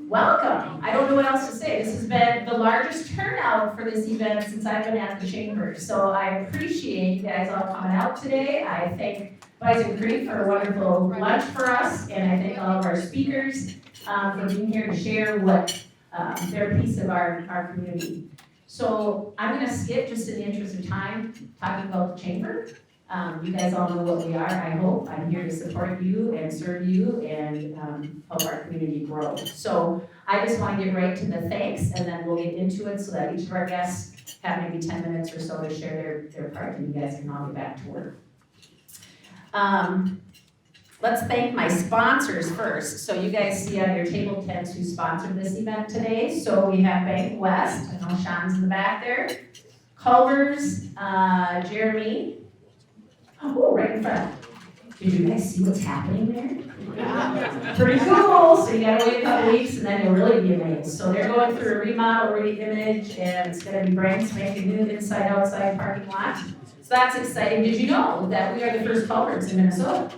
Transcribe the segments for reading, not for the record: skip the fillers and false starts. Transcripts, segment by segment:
welcome. I don't know what else to say. This has been the largest turnout for this event since I've been at the chamber. So I appreciate you guys all coming out today. I thank Bison Creek for a wonderful lunch for us, and I thank all of our speakers for being here to share what their piece of our community. So I'm going to skip, just in the interest of time, talking about the chamber. You guys all know what we are, I hope. I'm here to support you and serve you and help our community grow. So I just want to get right to the thanks, and then we'll get into it so that each of our guests have maybe 10 minutes or so to share their part, and you guys can all get back to work. Let's thank my sponsors first. So you guys see on your table 10s who sponsored this event today. So we have Bank West, I know Sean's in the back there. Culver's, Jeremy. Oh, right in front. Did you guys see what's happening there? Pretty cool. So you gotta wait a couple weeks and then you'll really be amazed. So they're going through a remodel, re-image, and it's gonna be brand spanking new inside outside parking lot. So that's exciting. Did you know that we are the first Culver's in Minnesota?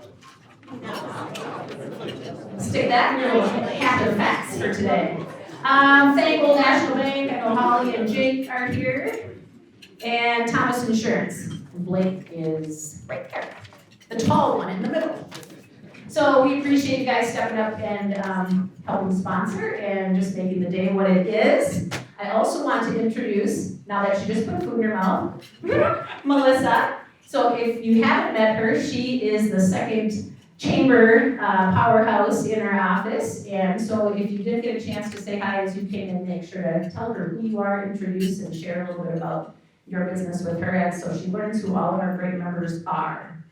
Stick that in your half of the facts for today. Thank Old National Bank. I know Holly and Jake are here. And Thomas Insurance. Blake is right there, the tall one in the middle. So we appreciate you guys stepping up and helping sponsor and just making the day what it is. I also want to introduce, now that she just put food in her mouth, Melissa. So if you haven't met her, she is the second chamber powerhouse in our office. And so if you didn't get a chance to say hi as you came in, make sure to tell her who you are, introduce, and share a little bit about your business with her, and so she learns who all of our great members are.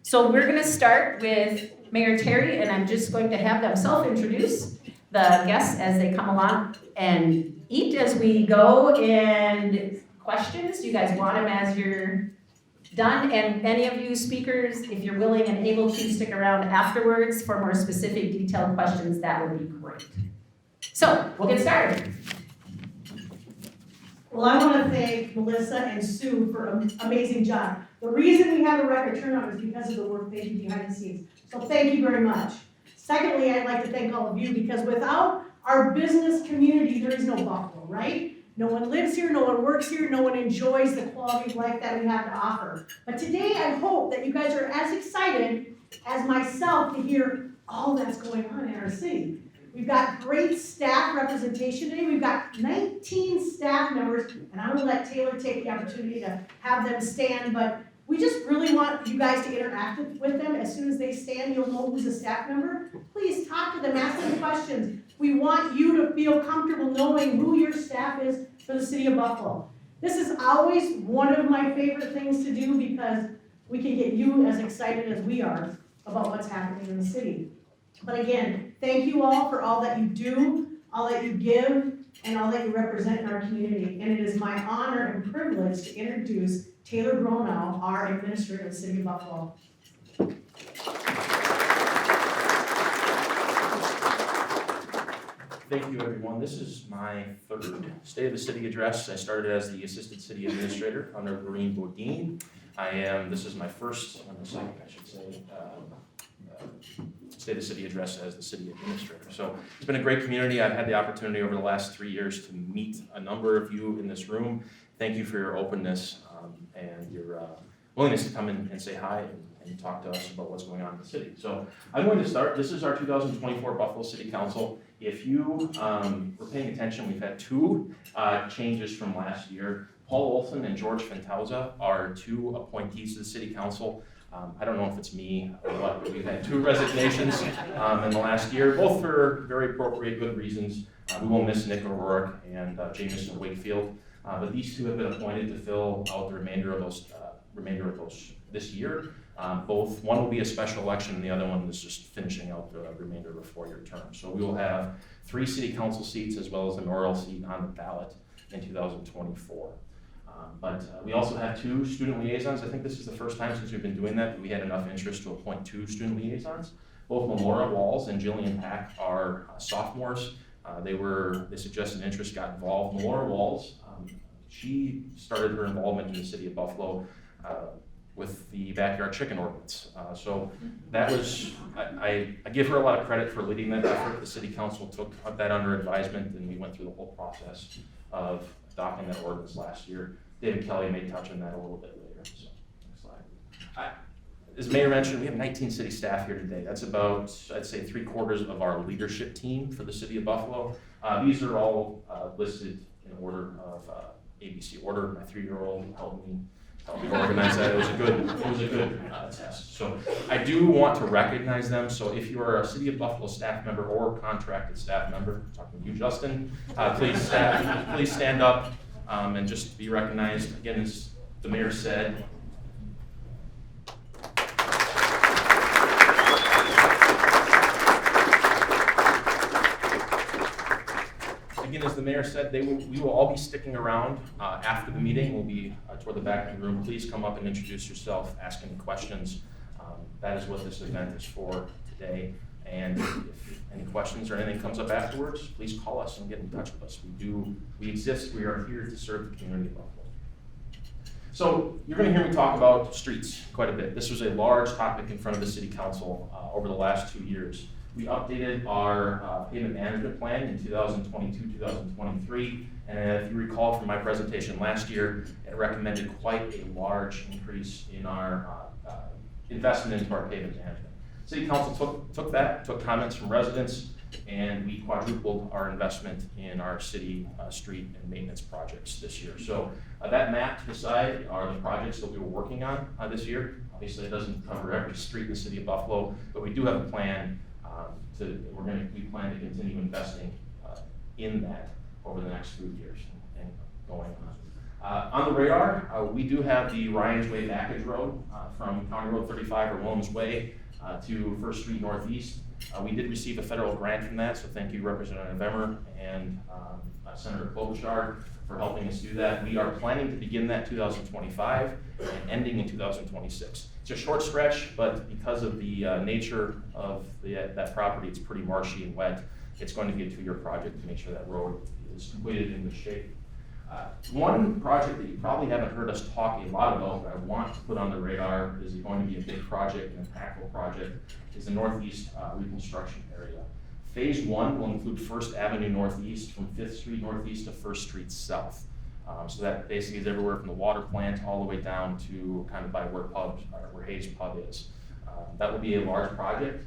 So we're gonna start with Mayor Terry, and I'm just going to have them self-introduce the guests as they come along and eat as we go. And questions, do you guys want them as you're done? And any of you speakers, if you're willing and able to stick around afterwards for more specific detailed questions, that would be great. So we'll get started. Well, I want to thank Melissa and Sue for an amazing job. The reason we have a record turnout is because of the work they do behind the scenes. So thank you very much. Secondly, I'd like to thank all of you, because without our business community, there is no Buffalo, right? No one lives here, no one works here, no one enjoys the quality of life that we have to offer. But today, I hope that you guys are as excited as myself to hear all that's going on in our city. We've got great staff representation today. We've got 19 staff members, and I'm going to let Taylor take the opportunity to have them stand, but we just really want you guys to interact with them. As soon as they stand, you'll know who's a staff member. Please talk to them, ask them questions. We want you to feel comfortable knowing who your staff is for the city of Buffalo. This is always one of my favorite things to do, because we can get you as excited as we are about what's happening in the city. But again, thank you all for all that you do, all that you give, and all that you represent in our community. And it is my honor and privilege to introduce Taylor Gronow, our administrator of the city of Buffalo. Thank you, everyone. This is my third State of the City address. I started as the Assistant City Administrator under Doreen Bodine. This is my first, and the second, I should say, State of the City address as the City Administrator. So it's been a great community. I've had the opportunity over the last 3 years to meet a number of you in this room. Thank you for your openness and your willingness to come in and say hi and talk to us about what's going on in the city. So I'm going to start. This is our 2024 Buffalo City Council. If you were paying attention, we've had two changes from last year. Paul Olson and George Fentauza are two appointees to the City Council. I don't know if it's me or what, but we've had two resignations in the last year, both for very appropriate, good reasons. We will miss Nick O'Rourke and Jamison Wakefield, but these two have been appointed to fill out the remainder of those this year. One will be a special election, and the other one is just finishing out the remainder of a 4-year term. So we will have 3 city council seats as well as a mayoral seat on the ballot in 2024. But we also have 2 student liaisons. I think this is the first time since we've been doing that we had enough interest to appoint 2 student liaisons. Both Melora Walls and Jillian Pack are sophomores. They suggested interest, got involved. Melora Walls, she started her involvement in the city of Buffalo with the backyard chicken ordinance. So that was, I give her a lot of credit for leading that effort. The city council took that under advisement, and we went through the whole process of adopting that ordinance last year. David Kelly may touch on that a little bit later. So, next slide. As Mayor mentioned, we have 19 city staff here today. That's about, I'd say, 3/4 of our leadership team for the city of Buffalo. These are all listed in order of ABC order. My 3-year-old helped me organize that. It was a good test. So I do want to recognize them. So if you are a City of Buffalo staff member or contracted staff member, I'm talking to you, Justin, please stand up and just be recognized. Again, as the mayor said, we will all be sticking around after the meeting. We'll be toward the back of the room. Please come up and introduce yourself, ask any questions. That is what this event is for today. And if any questions or anything comes up afterwards, please call us and get in touch with us. We exist, we are here to serve the community of Buffalo. So you're going to hear me talk about streets quite a bit. This was a large topic in front of the city council over the last 2 years. We updated our pavement management plan in 2022, 2023, and if you recall from my presentation last year, it recommended quite a large increase in our investment into our pavement management. City council took comments from residents, and we quadrupled our investment in our city street and maintenance projects this year. So that map to the side are the projects that we were working on this year. Obviously, it doesn't cover every street in the city of Buffalo, but we do have a plan. We plan to continue investing in that over the next few years and going on. On the radar, we do have the Ryan's Way Backage Road from County Road 35 or Williams Way to First Street Northeast. We did receive a federal grant from that, so thank you Representative Emmer and Senator Klobuchar for helping us do that. We are planning to begin that 2025 and ending in 2026. It's a short stretch, but because of the nature of that property, it's pretty marshy and wet. It's going to be a 2-year project to make sure that road is completed in good shape. One project that you probably haven't heard us talk a lot about, but I want to put on the radar, is going to be a big project, an impactful project, is the Northeast reconstruction area. Phase 1 will include 1st Avenue Northeast from 5th Street Northeast to 1st Street South. So that basically is everywhere from the water plant all the way down to kind of by where Hayes Pub is. That will be a large project.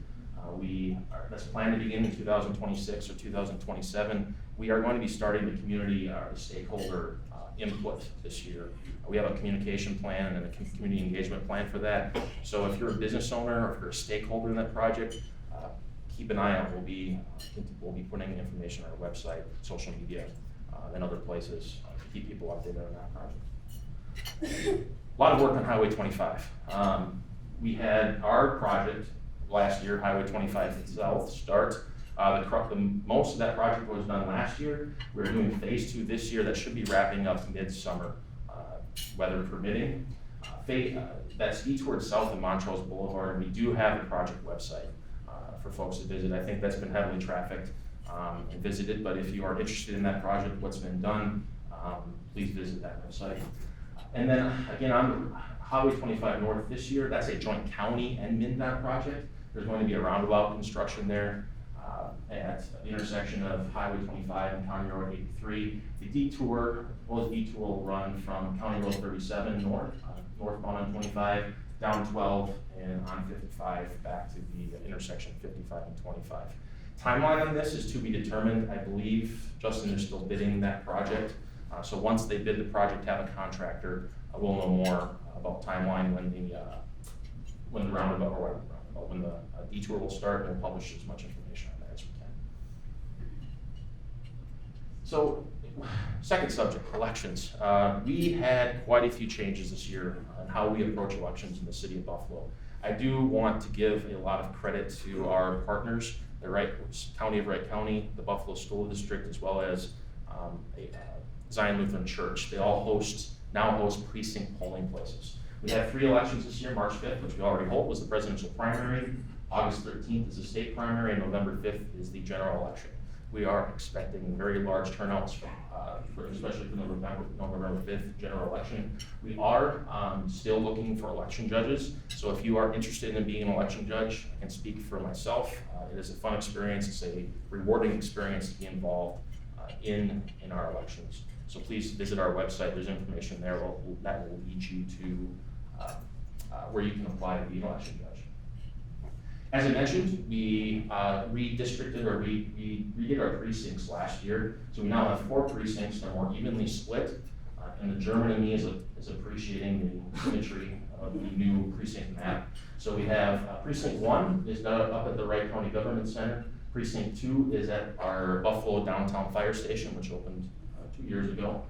That's planned to begin in 2026 or 2027. We are going to be starting the community stakeholder input this year. We have a communication plan and a community engagement plan for that. So if you're a business owner or if you're a stakeholder in that project, keep an eye out. We'll be putting information on our website, social media, and other places to keep people updated on that project. A lot of work on Highway 25. We had our project last year, Highway 25 itself, start. Most of that project was done last year. We're doing phase 2 this year. That should be wrapping up midsummer, weather permitting. That's eastward south of Montrose Boulevard. We do have a project website for folks to visit. I think that's been heavily trafficked and visited, but if you are interested in that project, what's been done, please visit that website. And then again, on Highway 25 North this year, that's a joint county and MnDOT project. There's going to be a roundabout construction there at the intersection of Highway 25 and County Road 83. The proposed detour will run from County Road 37 northbound on 25, down 12, and on 55 back to the intersection 55 and 25. Timeline on this is to be determined. I believe Justin is still bidding that project. So once they bid the project, have a contractor, we'll know more about timeline when the roundabout or when the detour will start, and we'll publish as much information on that as we can. So, second subject, elections. We had quite a few changes this year on how we approach elections in the city of Buffalo. I do want to give a lot of credit to our partners, the County of Wright County, the Buffalo School District, as well as Zion Lutheran Church. They all now host precinct polling places. We have 3 elections this year. March 5th, which we already hold, was the presidential primary. August 13th is the state primary, and November 5th is the general election. We are expecting very large turnouts especially for the November 5th general election. We are still looking for election judges. So if you are interested in being an election judge, I can speak for myself. It is a fun experience. It's a rewarding experience to be involved in our elections. So please visit our website. There's information there that will lead you to where you can apply to be an election judge. As I mentioned, we redistricted or redid our precincts last year. So we now have 4 precincts that are more evenly split. And the German in me is appreciating the symmetry of the new precinct map. So we have precinct 1 is up at the Wright County Government Center. Precinct 2 is at our Buffalo Downtown Fire Station, which opened 2 years ago.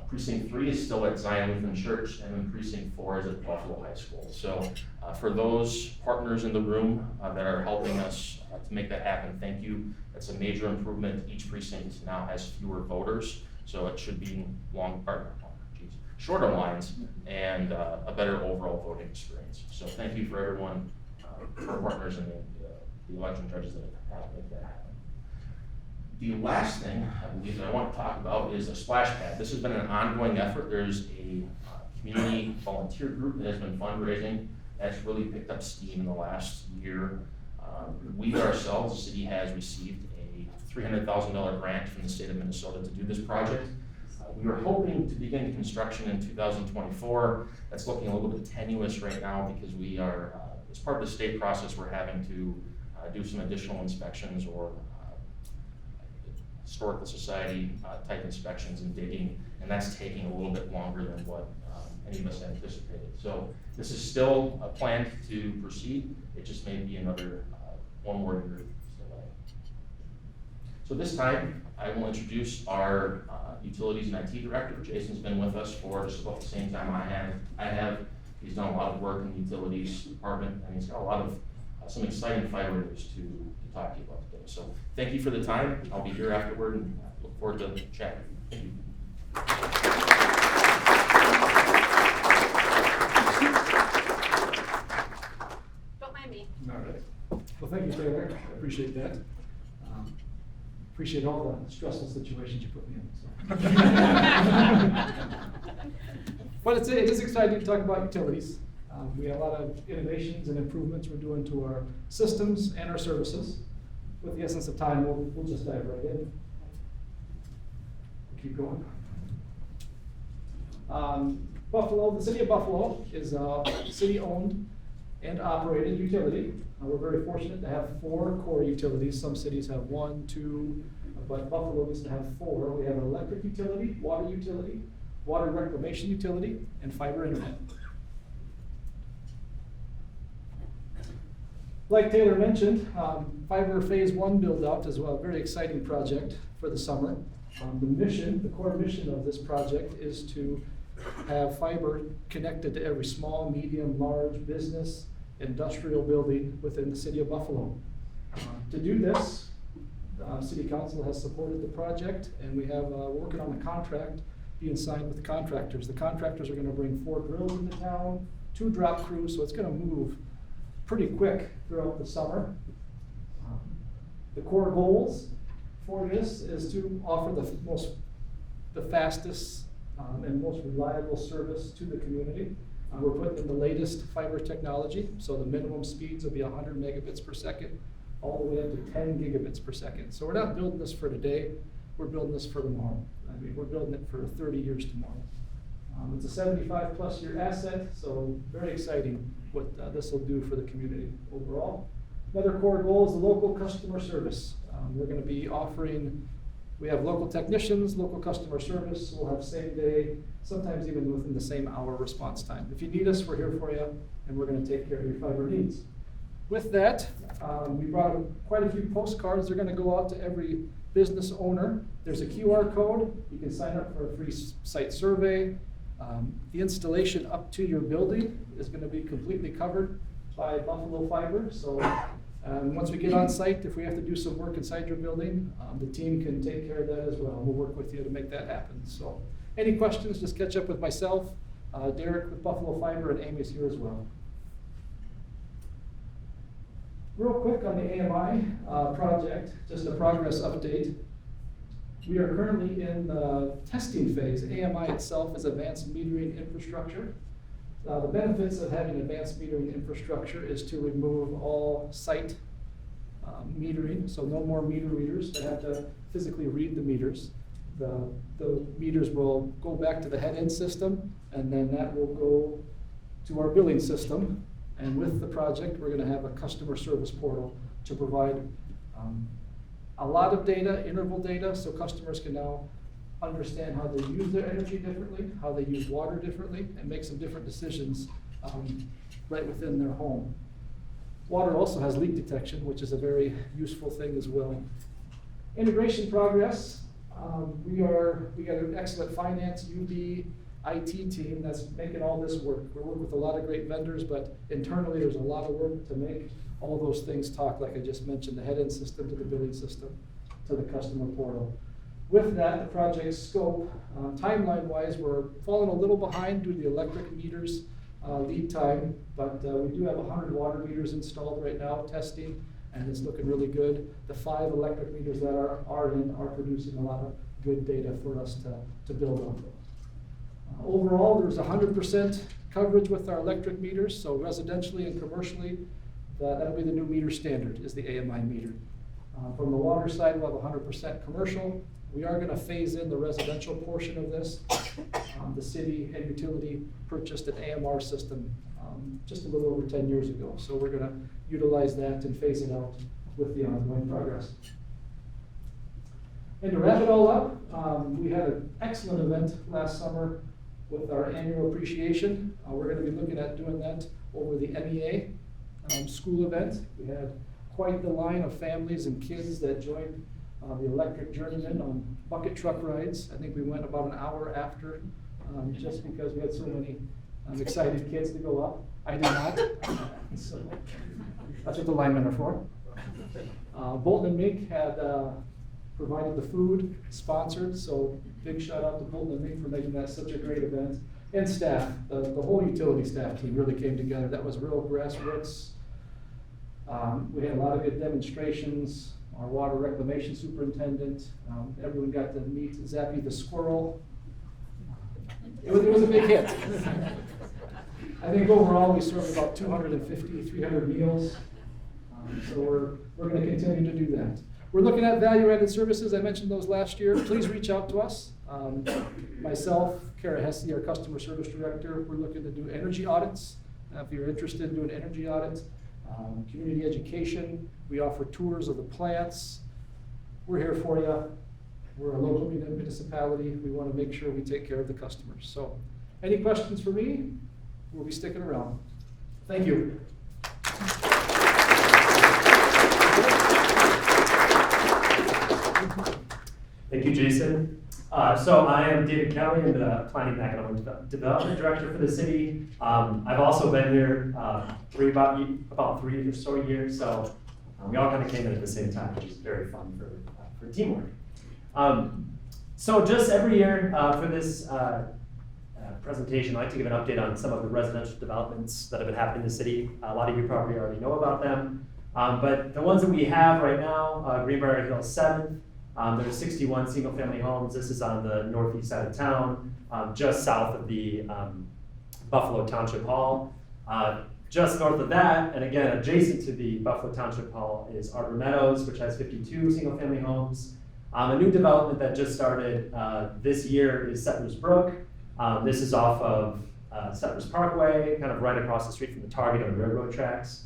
Precinct 3 is still at Zion Lutheran Church, and then Precinct 4 is at Buffalo High School. So for those partners in the room that are helping us to make that happen, thank you. That's a major improvement. Each precinct now has fewer voters, so it should be shorter lines and a better overall voting experience. So thank you for everyone, for partners in the election judges that have made that happen. The last thing I believe that I want to talk about is a splash pad. This has been an ongoing effort. There's a community volunteer group that has been fundraising. That's really picked up steam in the last year. We ourselves, the city has received a $300,000 grant from the state of Minnesota to do this project. We were hoping to begin construction in 2024. That's looking a little bit tenuous right now because we are, as part of the state process, we're having to do some additional inspections or historical society type inspections and digging, and that's taking a little bit longer than what any of us anticipated. So this is still planned to proceed. It just may be another 1 more year delay. So this time, I will introduce our Utilities and IT Director. Jason's been with us for just about the same time I have. He's done a lot of work in the Utilities Department, and he's got a lot of some exciting fiber news to talk to you about today. So thank you for the time. I'll be here afterward and look forward to chatting. Thank you. Don't mind me. All right. Well, thank you, Taylor. I appreciate that. Appreciate all the stressful situations you put me in. So. But it is exciting to talk about utilities. We have a lot of innovations and improvements we're doing to our systems and our services. With the essence of time, we'll just dive right in. Keep going. Buffalo, the city of Buffalo is a city-owned and operated utility. We're very fortunate to have 4 core utilities. Some cities have 1, 2, but Buffalo used to have 4. We have an electric utility, water reclamation utility, and fiber internet. Like Taylor mentioned, fiber phase 1 build out is a very exciting project for the summer. The core mission of this project is to have fiber connected to every small, medium, large business, industrial building within the city of Buffalo. To do this, City Council has supported the project, and we have working on a contract being signed with the contractors. The contractors are going to bring 4 drills into town, 2 drop crews, so it's going to move pretty quick throughout the summer. The core goals for this is to offer the fastest and most reliable service to the community. We're putting in the latest fiber technology, so the minimum speeds will be 100 megabits per second, all the way up to 10 gigabits per second. So we're not building this for today, we're building this for tomorrow. I mean, we're building it for 30 years tomorrow. It's a 75+ year asset, so very exciting what this will do for the community overall. Another core goal is the local customer service. We're going to be offering, we have local technicians, local customer service. We'll have same day, sometimes even within the same hour response time. If you need us, we're here for you, and we're going to take care of your fiber needs. With that, we brought quite a few postcards. They're going to go out to every business owner. There's a QR code. You can sign up for a free site survey. The installation up to your building is going to be completely covered by Buffalo Fiber. So once we get on site, if we have to do some work inside your building, the team can take care of that as well. We'll work with you to make that happen. So any questions, just catch up with myself, Derek with Buffalo Fiber, and Amy's here as well. Real quick on the AMI project, just a progress update. We are currently in the testing phase. AMI itself is advanced metering infrastructure. The benefits of having advanced metering infrastructure is to remove all site metering, so no more meter readers that have to physically read the meters. The meters will go back to the head-end system, and then that will go to our billing system. And with the project, we're gonna have a customer service portal to provide a lot of data, interval data, so customers can now understand how they use their energy differently, how they use water differently, and make some different decisions right within their home. Water also has leak detection, which is a very useful thing as well. Integration progress, we got an excellent finance, UB, IT team that's making all this work. We're working with a lot of great vendors, but internally there's a lot of work to make all those things talk, like I just mentioned, the head-end system to the billing system to the customer portal. With that, the project scope, timeline-wise, we're falling a little behind due to the electric meters lead time, but we do have 100 water meters installed right now, testing, and it's looking really good. The 5 electric meters that are in are producing a lot of good data for us to build on. Overall, there's 100% coverage with our electric meters, so residentially and commercially, that'll be the new meter standard, is the AMI meter. From the water side, we'll have 100% commercial. We are gonna phase in the residential portion of this. The city and utility purchased an AMR system just a little over 10 years ago, so we're gonna utilize that and phase it out with the ongoing progress. And to wrap it all up, we had an excellent event last summer with our annual appreciation. We're gonna be looking at doing that over the MEA school event. We had quite the line of families and kids that joined the electric journeyman on bucket truck rides. I think we went about an hour after, just because we had so many excited kids to go up. I did not. So that's what the linemen are for. Bolton and Mink had provided the food, sponsored, so big shout out to Bolton and Mink for making that such a great event. And staff, the whole utility staff team really came together. That was real grassroots. We had a lot of good demonstrations. Our water reclamation superintendent, everyone got to meet Zappy the squirrel. It was a big hit. I think overall we served about 250, 300 meals. So we're going to continue to do that. We're looking at value-added services. I mentioned those last year. Please reach out to us. Myself, Kara Hesse, our customer service director, we're looking to do energy audits. If you're interested in doing energy audits, community education, we offer tours of the plants. We're here for you. We're a local municipality. We want to make sure we take care of the customers. So, any questions for me? We'll be sticking around. Thank you. Thank you, Jason. So I am David Kelly, I'm the Planning and Economic Development Director for the city. I've also been here about 3 or so years, so we all kind of came in at the same time, which is very fun for teamwork. So just every year for this presentation, I like to give an update on some of the residential developments that have been happening in the city. A lot of you probably already know about them, but the ones that we have right now, Greenbrier Hill 7th, there's 61 single-family homes. This is on the northeast side of town, just south of the Buffalo Township Hall. Just north of that, and again, adjacent to the Buffalo Township Hall is Arbor Meadows, which has 52 single-family homes. A new development that just started this year is Settlers Brook. This is off of Settlers Parkway, kind of right across the street from the Target on the railroad tracks.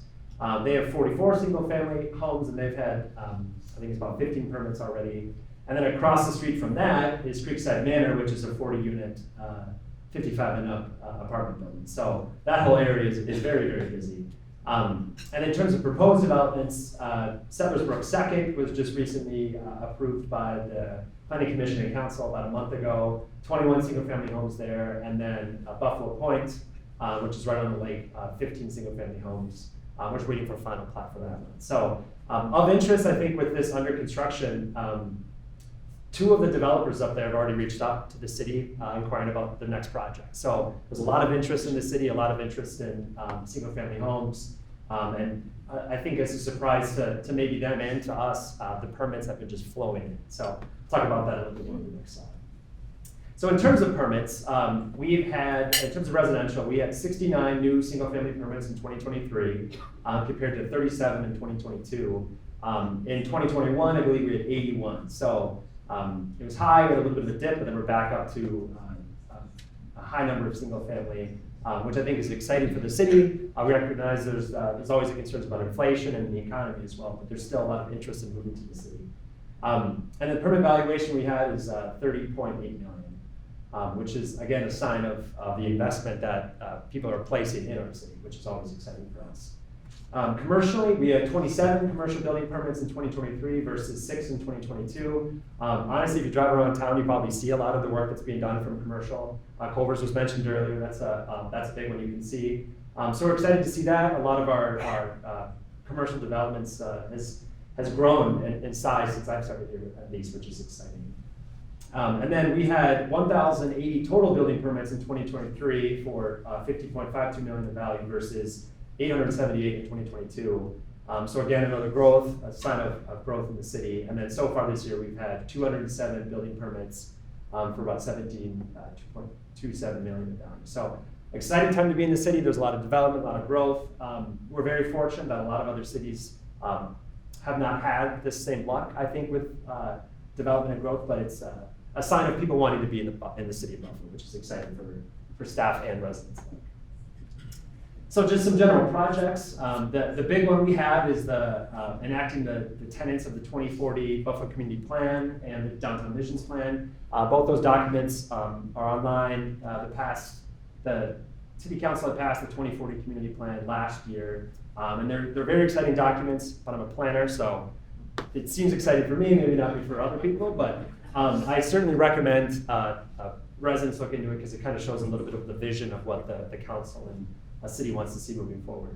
They have 44 single-family homes, and they've had, I think it's about 15 permits already. And then across the street from that is Creekside Manor, which is a 40-unit, 55 and up apartment building. So that whole area is very, very busy. And in terms of proposed developments, Settlers Brook 2nd was just recently approved by the Planning Commission and Council about a month ago. 21 single-family homes there, and then Buffalo Point, which is right on the lake, 15 single-family homes. We're just waiting for a final plat for that one. So of interest, I think with this under construction, 2 of the developers up there have already reached out to the city inquiring about the next project. So there's a lot of interest in the city, a lot of interest in single-family homes. And I think it's a surprise to maybe them and to us, the permits have been just flowing in. So talk about that a little bit more on the next slide. So in terms of permits, we've had, in terms of residential, we had 69 new single-family permits in 2023 compared to 37 in 2022. In 2021, I believe we had 81. So it was high, we had a little bit of a dip, but then we're back up to a high number of single-family, which I think is exciting for the city. We recognize there's always concerns about inflation and the economy as well, but there's still a lot of interest in moving to the city. And the permit valuation we had is 30.8 million, which is again a sign of the investment that people are placing in our city, which is always exciting for us. Commercially, we had 27 commercial building permits in 2023 versus 6 in 2022. Honestly, if you drive around town, you probably see a lot of the work that's being done from commercial. Culver's was mentioned earlier. That's a big one you can see. So we're excited to see that. A lot of our commercial developments has grown in size since I've started here at least, which is exciting. And then we had 1,080 total building permits in 2023 for 50.52 million in value versus 878 in 2022. So again, another growth, a sign of growth in the city. And then so far this year, we've had 207 building permits for about 2.27 million in value. So exciting time to be in the city. There's a lot of development, a lot of growth. We're very fortunate that a lot of other cities have not had this same luck, I think, with development and growth, but it's a sign of people wanting to be in the city of Buffalo, which is exciting for staff and residents. So just some general projects. The big one we have is enacting the tenets of the 2040 Buffalo Community Plan and the Downtown Visions Plan. Both those documents are online. The City Council had passed the 2040 Community Plan last year, and they're very exciting documents, but I'm a planner, so it seems exciting for me, maybe not for other people, but I certainly recommend residents look into it because it kind of shows a little bit of the vision of what the council and a city wants to see moving forward.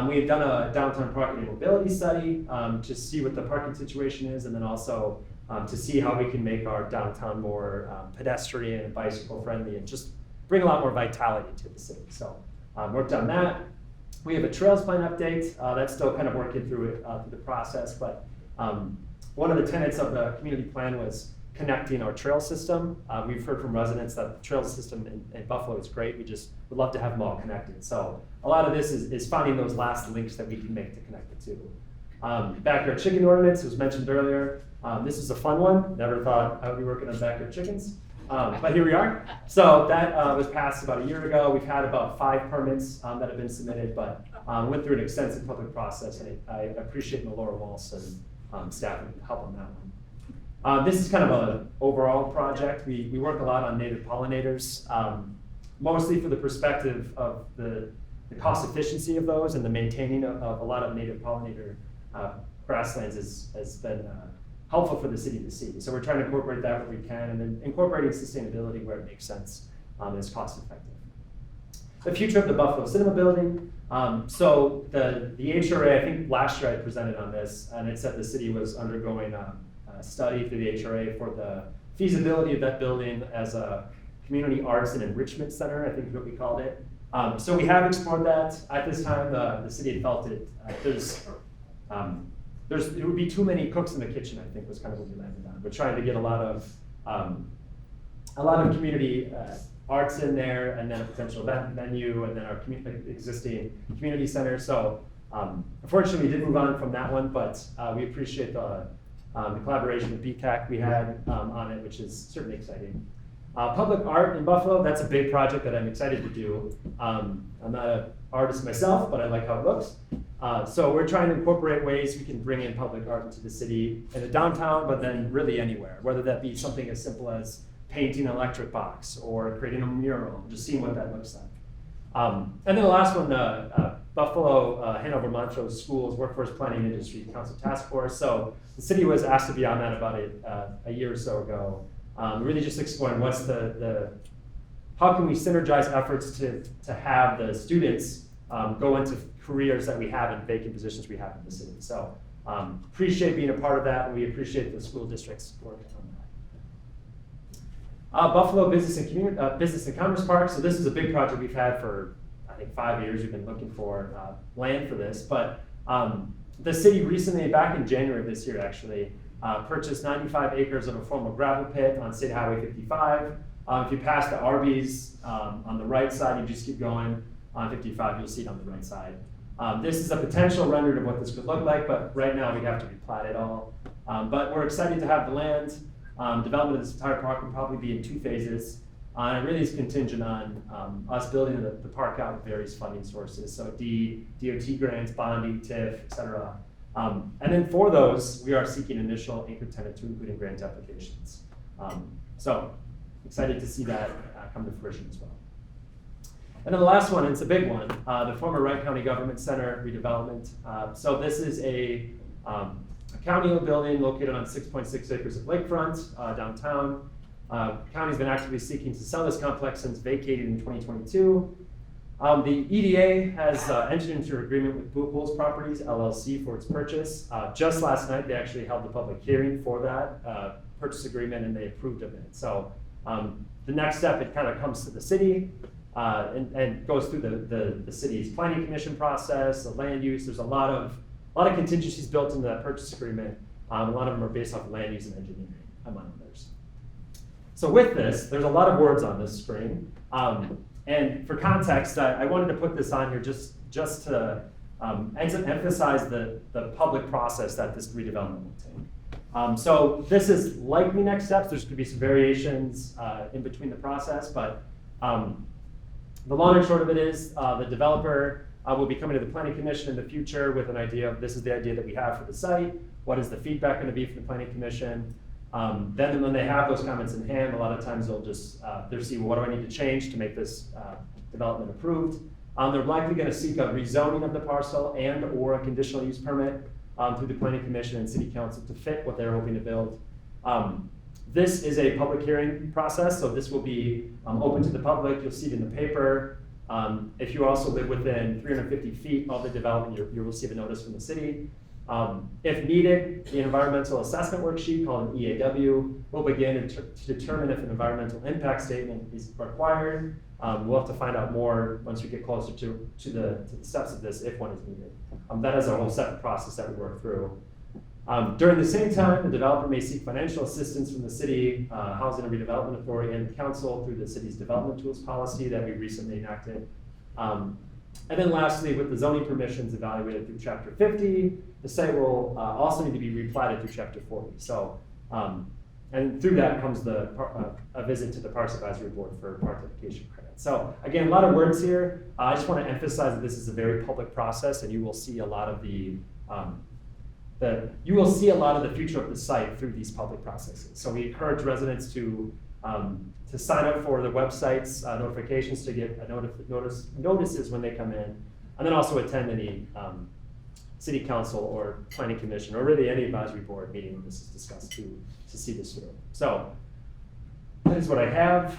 We have done a downtown parking and mobility study to see what the parking situation is, and then also to see how we can make our downtown more pedestrian and bicycle friendly and just bring a lot more vitality to the city. So worked on that. We have a trails plan update. That's still kind of working through the process, but one of the tenets of the community plan was connecting our trail system. We've heard from residents that the trail system in Buffalo is great. We just would love to have them all connected. So a lot of this is finding those last links that we can make to connect the two. Backyard chicken ordinance was mentioned earlier. This is a fun one. Never thought I would be working on backyard chickens, but here we are. So that was passed about a year ago. We've had about 5 permits that have been submitted, but went through an extensive public process, and I appreciate Laura Walsh and staff and help on that one. This is kind of an overall project. We work a lot on native pollinators, mostly for the perspective of the cost efficiency of those and the maintaining of a lot of native pollinator grasslands has been helpful for the city to see. So we're trying to incorporate that where we can, and then incorporating sustainability where it makes sense and is cost effective. The future of the Buffalo Cinema Building. So the HRA, I think last year I presented on this, and it said the city was undergoing a study through the HRA for the feasibility of that building as a community arts and enrichment center, I think is what we called it. So we have explored that. At this time, the city had felt it. It would be too many cooks in the kitchen, I think was kind of what we landed on. We're trying to get a lot of community arts in there, and then a potential event venue, and then our existing community center. So unfortunately, we did move on from that one, but we appreciate the collaboration with BCAC we had on it, which is certainly exciting. Public art in Buffalo, that's a big project that I'm excited to do. I'm not an artist myself, but I like how it looks. So we're trying to incorporate ways we can bring in public art into the city, in the downtown, but then really anywhere, whether that be something as simple as painting an electric box or creating a mural, just seeing what that looks like. And then the last one, Buffalo, Hanover, Montrose Schools Workforce Planning Industry Council Task Force. So the city was asked to be on that about a year or so ago. Really just exploring what's how can we synergize efforts to have the students go into careers that we have and vacant positions we have in the city. So appreciate being a part of that, and we appreciate the school district's work on that. Buffalo Business and Commerce Park. So this is a big project we've had for, I think, 5 years. We've been looking for land for this, but The city recently, back in January of this year actually, purchased 95 acres of a former gravel pit on State Highway 55. If you pass the Arby's on the right side, you just keep going on 55, you'll see it on the right side. This is a potential rendering of what this could look like, but right now we'd have to replat it all. But we're excited to have the land. Development of this entire park will probably be in 2 phases. And it really is contingent on us building the park out with various funding sources, so DOT grants, bonding, TIF, et cetera. And then for those, we are seeking initial anchor tenant to include in grant applications. So excited to see that come to fruition as well. And then the last one, and it's a big one, the former Wright County Government Center redevelopment. So this is a county-owned building located on 6.6 acres of lakefront downtown. County's been actively seeking to sell this complex since vacated in 2022. The EDA has entered into an agreement with Buchholz Properties LLC for its purchase. Just last night, they actually held the public hearing for that purchase agreement, and they approved of it. So the next step, it kind of comes to the city and goes through the city's planning commission process, the land use. There's a lot of contingencies built into that purchase agreement. A lot of them are based off of land use and engineering, among others. So with this, there's a lot of words on this screen. And for context, I wanted to put this on here just to emphasize the public process that this redevelopment will take. So this is likely next steps. There's going to be some variations in between the process, but the long and short of it is the developer will be coming to the Planning Commission in the future with an idea of this is the idea that we have for the site. What is the feedback going to be from the Planning Commission? Then when they have those comments in hand, a lot of times they'll just they'll see, well, what do I need to change to make this development approved? They're likely going to seek a rezoning of the parcel and or a conditional use permit through the Planning Commission and City Council to fit what they're hoping to build. This is a public hearing process, so this will be open to the public. You'll see it in the paper. If you also live within 350 feet of the development, you'll receive a notice from the city. If needed, the environmental assessment worksheet called an EAW will begin to determine if an environmental impact statement is required. We'll have to find out more once we get closer to the steps of this, if one is needed. That is a whole separate process that we work through. During the same time, the developer may seek financial assistance from the city, Housing and Redevelopment Authority, and the council through the city's development tools policy that we recently enacted. And then lastly, with the zoning permissions evaluated through Chapter 50, the site will also need to be replatted through Chapter 40. So, and through that comes a visit to the Parks Advisory Board for park credit. So again, a lot of words here. I just want to emphasize that this is a very public process, and you will see a lot of the future of the site through these public processes. So we encourage residents to sign up for the website's notifications to get notices when they come in, and then also attend any city council or planning commission or really any advisory board meeting when this is discussed to see this through. So that is what I have.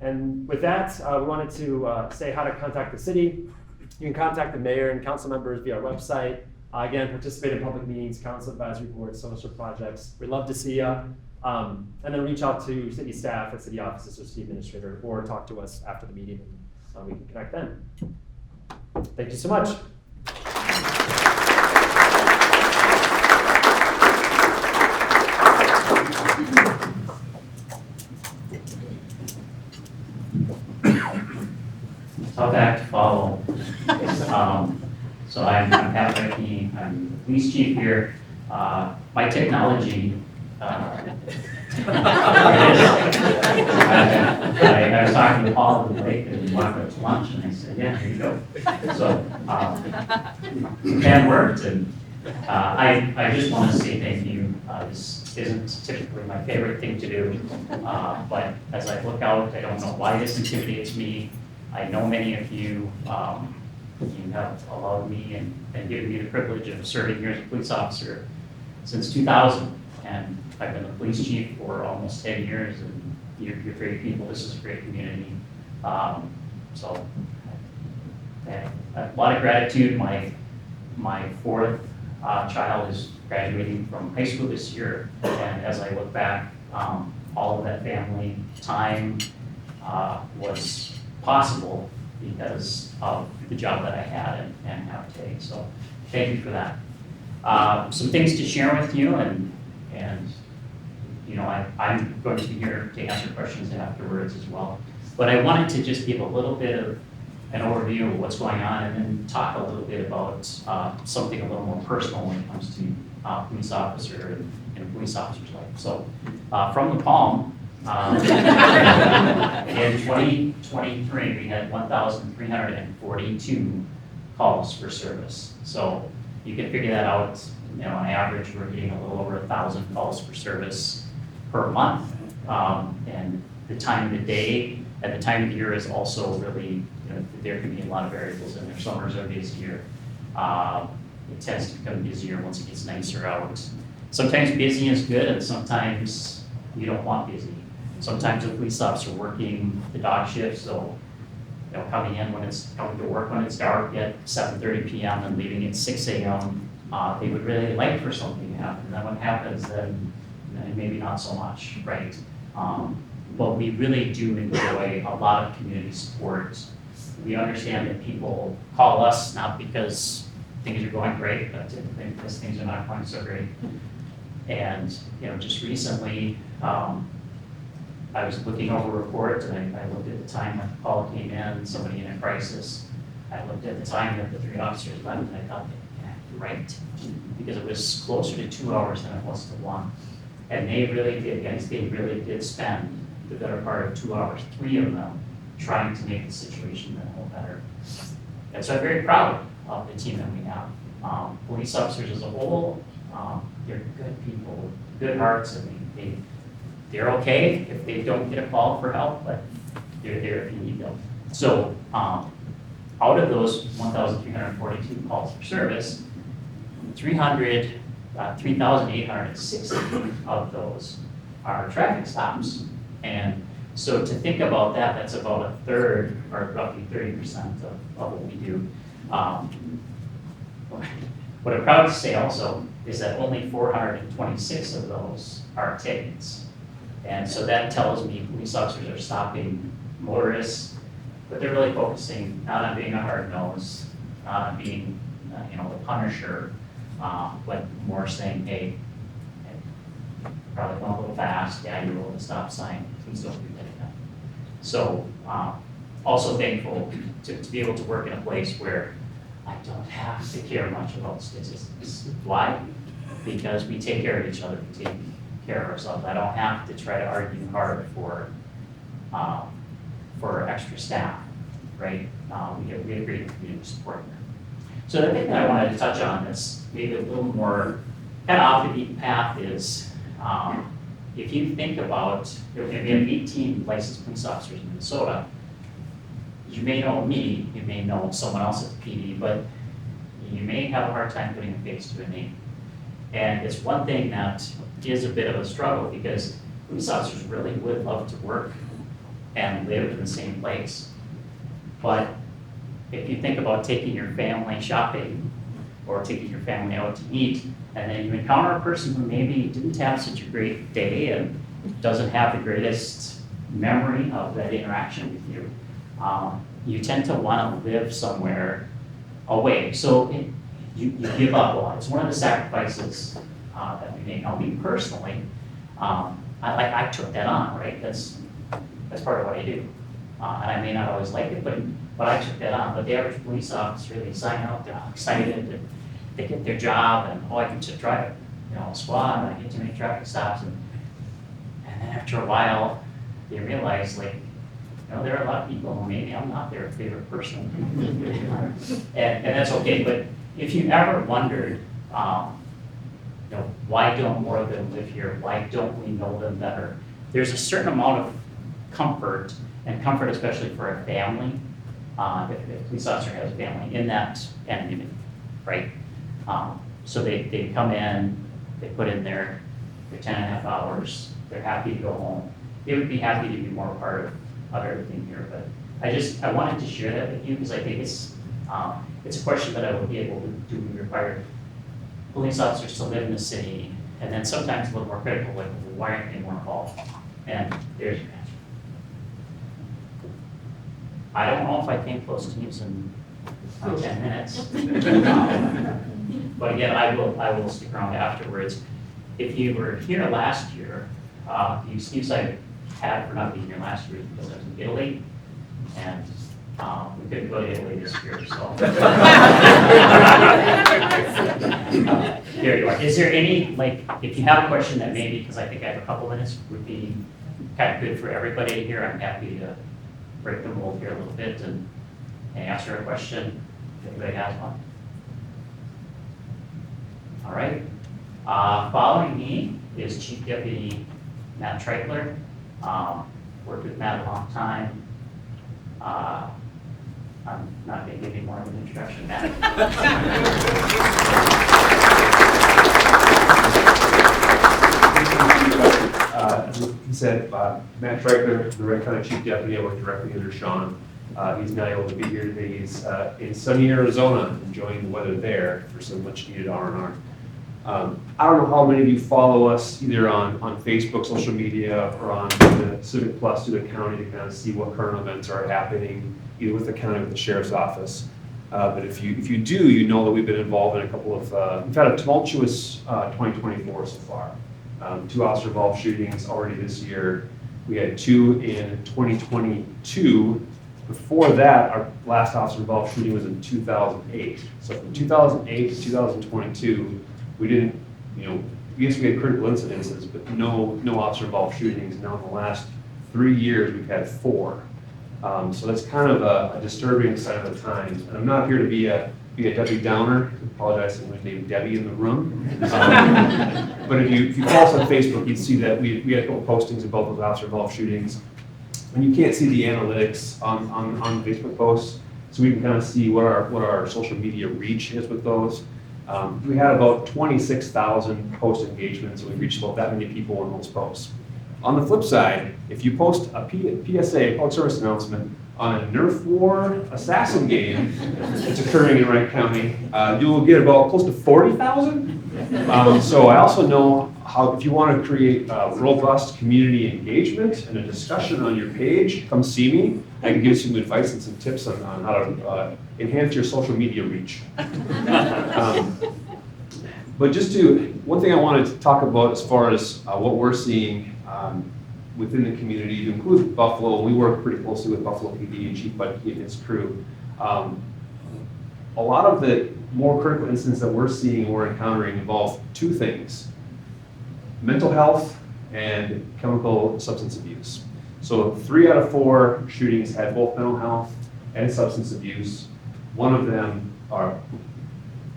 And with that, we wanted to say how to contact the city. You can contact the mayor and council members via our website. Again, participate in public meetings, council advisory boards, social projects. We'd love to see you. And then reach out to city staff at city offices or city administrator, or talk to us after the meeting, and we can connect then. Thank you so much. Tough act to follow. So I'm Pat Becky, I'm the police chief here. My technology, I was talking to Paul at the break and we wanted to lunch, and I said, yeah, here you go. So that worked, and I just want to say thank you. This isn't typically my favorite thing to do, but as I look out, I don't know why this intimidates me. I know many of you. You have allowed me and given me the privilege of serving here as a police officer since 2000, and I've been the police chief for almost 10 years, and you're great people. This is a great community. So I have a lot of gratitude. My fourth child is graduating from high school this year, and as I look back, all of that family time was possible because of the job that I had and have today. So thank you for that. Some things to share with you, and you know, I'm going to be here to answer questions afterwards as well. But I wanted to just give a little bit of an overview of what's going on, and then talk a little bit about something a little more personal when it comes to police officer and a police officer's life. So from the Palm, in 2023, we had 1,342 calls for service. So you can figure that out. You know, on average, we're getting a little over 1,000 calls for service per month. And the time of the day at the time of the year is also really, you know, there can be a lot of variables in there. Summers are busier. It tends to become busier once it gets nicer out. Sometimes busy is good, and sometimes you don't want busy. Sometimes the police officer working the dog shift, so you know, coming to work when it's dark at 7:30 p.m. and leaving at 6 a.m. They would really like for something to happen. And then when it happens, then maybe not so much, right? But we really do enjoy a lot of community support. We understand that people call us not because things are going great, but typically because things are not going so great. And you know, just recently, I was looking over reports, and I looked at the time when the call came in, somebody in a crisis. I looked at the time that the 3 officers left, and I thought, yeah, you're right, because it was closer to 2 hours than it was to 1. And they really did, guys, they really did spend the better part of 2 hours, 3 of them, trying to make the situation a little better. And so I'm very proud of the team that we have. Police officers as a whole, they're good people, good hearts, and they're okay if they don't get a call for help, but they're there if you need them. So out of those 1,342 calls for service, 3,860 of those are traffic stops. And so to think about that, that's about a third, or roughly 30% of what we do. What I'm proud to say also is that only 426 of those are tickets. And so that tells me police officers are stopping motorists, but they're really focusing not on being a hard nose, not on being, you know, the punisher, but more saying, hey, probably went a little fast, yeah, you rolled the stop sign, please don't do that again. So also thankful to be able to work in a place where I don't have to care much about statistics. Why? Because we take care of each other, we take care of ourselves. I don't have to try to argue hard for extra staff, right? We have great community support there. So the thing that I wanted to touch on that's maybe a little more kind of off the beaten path is if you think about, we have 18 licensed police officers in Minnesota. You may know me, you may know someone else at the PD, but you may have a hard time putting a face to a name. And it's one thing that is a bit of a struggle because police officers really would love to work and live in the same place. But if you think about taking your family shopping or taking your family out to eat, and then you encounter a person who maybe didn't have such a great day and doesn't have the greatest memory of that interaction with you, you tend to want to live somewhere away. So you give up a lot. It's one of the sacrifices that we make. Now, me personally, I took that on, right? That's part of what I do. And I may not always like it, but I took that on. But the average police officer, they sign up, they're all excited, and they get their job, and I get to drive, a squad, and I get to make traffic stops, and then after a while, they realize, there are a lot of people who maybe I'm not their favorite person, and that's okay. But if you ever wondered, why don't more of them live here? Why don't we know them better? There's a certain amount of comfort, and comfort especially for a family, if a police officer has a family, in that anonymity, right? So they come in, they put in their 10.5 hours, they're happy to go home. They would be happy to be more part of everything here, but I wanted to share that with you because I think it's a question that I would be able to do. We require police officers to live in the city, and then sometimes a little more critical, like, why aren't they more involved? And there's your answer. I don't know if I came close to using about 10 minutes. But again, I will stick around afterwards. If you were here last year, the excuse I had for not being here last year is because I was in Italy, and we couldn't go to Italy this year, so. Here you are. Is there any, like, if you have a question that maybe, because I think I have a couple minutes, would be kind of good for everybody here, I'm happy to break the mold here a little bit and answer a question if anybody has one. All right. Following me is Chief Deputy Matt Treichler. Worked with Matt a long time. I'm not going to give you more of an introduction, Matt. As he said, Matt Treichler, the Wright County Chief Deputy. I work directly under Sean. He's not able to be here today. He's in sunny Arizona, enjoying the weather there for some much needed R&R. I don't know how many of you follow us either on Facebook, social media, or on the Civic Plus through the county to kind of see what current events are happening, either with the county or with the sheriff's office. But if you do, you know that we've been involved in a couple of, we've had a tumultuous 2024 so far. 2 officer-involved shootings already this year. We had 2 in 2022. Before that, our last officer-involved shooting was in 2008. So from 2008 to 2022, we didn't, yes, we had critical incidences, but no officer-involved shootings. Now in the last 3 years, we've had 4. So that's kind of a disturbing sign of the times. And I'm not here to be a Debbie Downer. I apologize to anyone named Debbie in the room. But if you follow us on Facebook, you'd see that we had a couple postings about those officer-involved shootings. And you can't see the analytics on Facebook posts, so we can kind of see what our social media reach is with those. We had about 26,000 post engagements, and we reached about that many people in those posts. On the flip side, if you post a PSA, public service announcement, on a Nerf War assassin game that's occurring in Wright County, you will get about close to 40,000. So I also know how, if you want to create robust community engagement and a discussion on your page, come see me. I can give you some advice and some tips on how to enhance your social media reach. But one thing I wanted to talk about as far as what we're seeing within the community, to include Buffalo. We work pretty closely with Buffalo PD and Chief Bud and his crew. A lot of the more critical incidents that we're seeing and we're encountering involve 2 things: mental health and chemical substance abuse. So 3 out of 4 shootings had both mental health and substance abuse. One of them are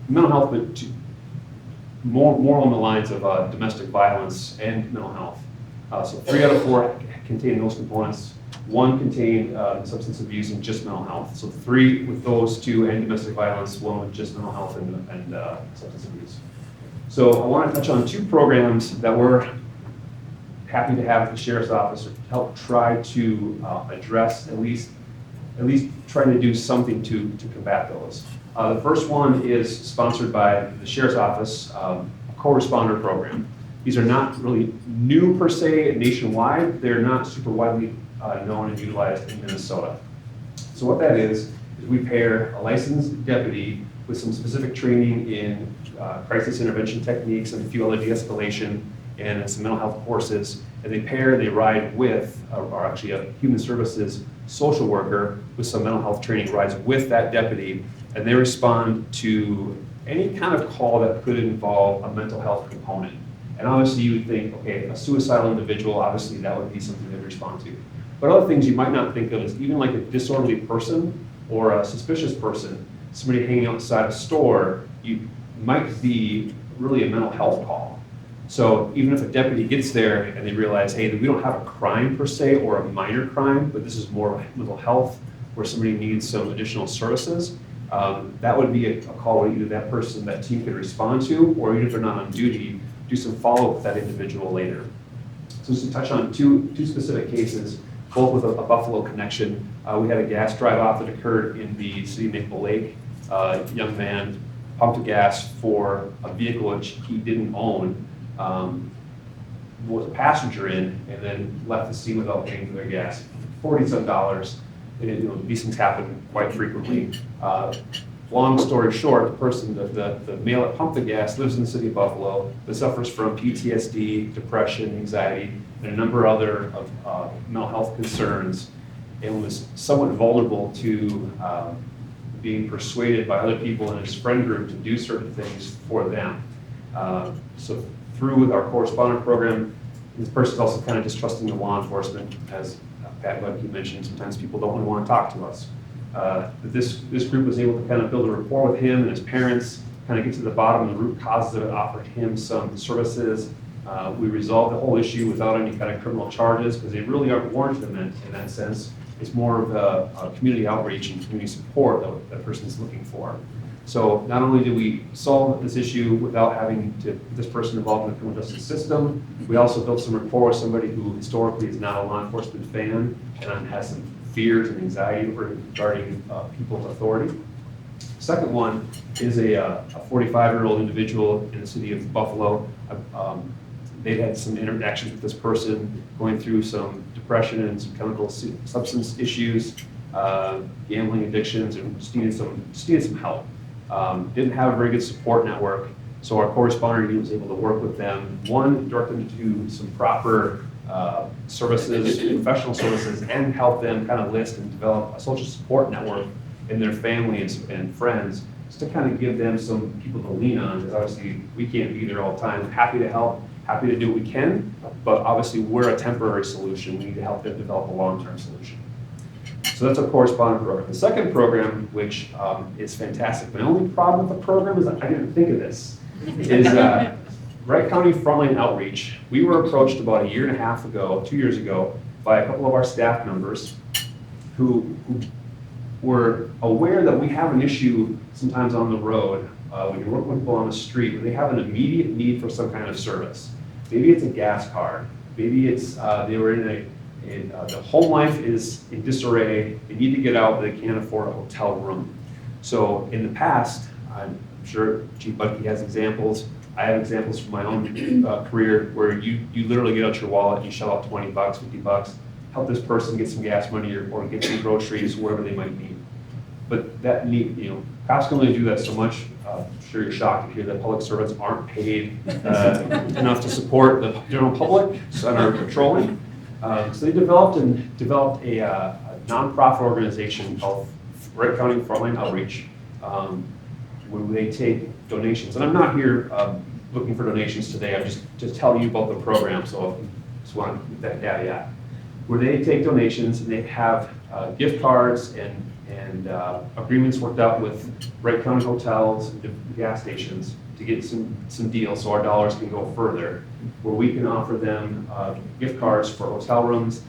mental health, but more on the lines of domestic violence and mental health. So 3 out of 4 contain those components. 1 contained substance abuse and just mental health. So 3 with those 2 and domestic violence, 1 with just mental health and substance abuse. So I want to touch on 2 programs that we're happy to have at the Sheriff's Office to help try to address, at least try to do something to combat those. The first one is sponsored by the Sheriff's Office, a co-responder program. These are not really new per se nationwide. They're not super widely known and utilized in Minnesota. So what that is we pair a licensed deputy with some specific training in crisis intervention techniques and a few other de-escalation and some mental health courses, and they ride with, or actually a human services social worker with some mental health training rides with that deputy, and they respond to any kind of call that could involve a mental health component. And obviously you would think, okay, a suicidal individual, obviously that would be something they'd respond to. But other things you might not think of is even like a disorderly person or a suspicious person, somebody hanging outside a store, you might be really a mental health call. So even if a deputy gets there and they realize, hey, we don't have a crime per se or a minor crime, but this is more mental health where somebody needs some additional services, that would be a call where either that person, that team could respond to, or even if they're not on duty, do some follow-up with that individual later. So just to touch on two specific cases, both with a Buffalo connection. We had a gas drive-off that occurred in the city of Maple Lake. A young man pumped gas for a vehicle which he didn't own, was a passenger in, and then left the scene without paying for their gas. $40-some. these things happen quite frequently. Long story short, the person, the male that pumped the gas lives in the city of Buffalo, but suffers from PTSD, depression, anxiety, and a number of other mental health concerns, and was somewhat vulnerable to being persuaded by other people in his friend group to do certain things for them. So through with our correspondent program, this person's also kind of distrusting the law enforcement, as Pat Budke mentioned. Sometimes people don't want to talk to us. But this group was able to kind of build a rapport with him and his parents, kind of get to the bottom of the root causes of it, offered him some services. We resolved the whole issue without any kind of criminal charges, because they really aren't warranted in that sense. It's more of a community outreach and community support that that person is looking for. So not only did we solve this issue without having to put this person involved in the criminal justice system, we also built some rapport with somebody who historically is not a law enforcement fan and has some fears and anxiety regarding people of authority. Second one is a 45-year-old individual in the city of Buffalo. They've had some interactions with this person, going through some depression and some chemical substance issues, gambling addictions, and just needed some help. Didn't have a very good support network, so our correspondent unit was able to work with them. One, direct them to some proper services, professional services, and help them kind of list and develop a social support network in their family and friends, just to kind of give them some people to lean on, because obviously we can't be there all the time. Happy to help, happy to do what we can, but obviously we're a temporary solution. We need to help them develop a long-term solution. So that's our correspondent program. The second program, which is fantastic, my only problem with the program is I didn't think of this, is Wright County Frontline Outreach. We were approached about 2 years ago, by a couple of our staff members who were aware that we have an issue sometimes on the road. When you work with people on the street, where they have an immediate need for some kind of service. Maybe it's a gas card. Maybe it's they were the home life is in disarray. They need to get out, but they can't afford a hotel room. So in the past, I'm sure Chief Budke has examples. I have examples from my own career where you literally get out your wallet, you shell out $20, $50, help this person get some gas money or get some groceries, whatever they might need. But that need, cops can only do that so much. I'm sure you're shocked to hear that public servants aren't paid enough to support the general public on our patrolling. So they developed a nonprofit organization called Wright County Frontline Outreach, where they take donations. And I'm not here looking for donations today. I'm just telling you about the program. So I just want to get that caveat. Where they take donations and they have gift cards and agreements worked out with Wright County hotels and gas stations to get some deals so our dollars can go further, where we can offer them gift cards for hotel rooms,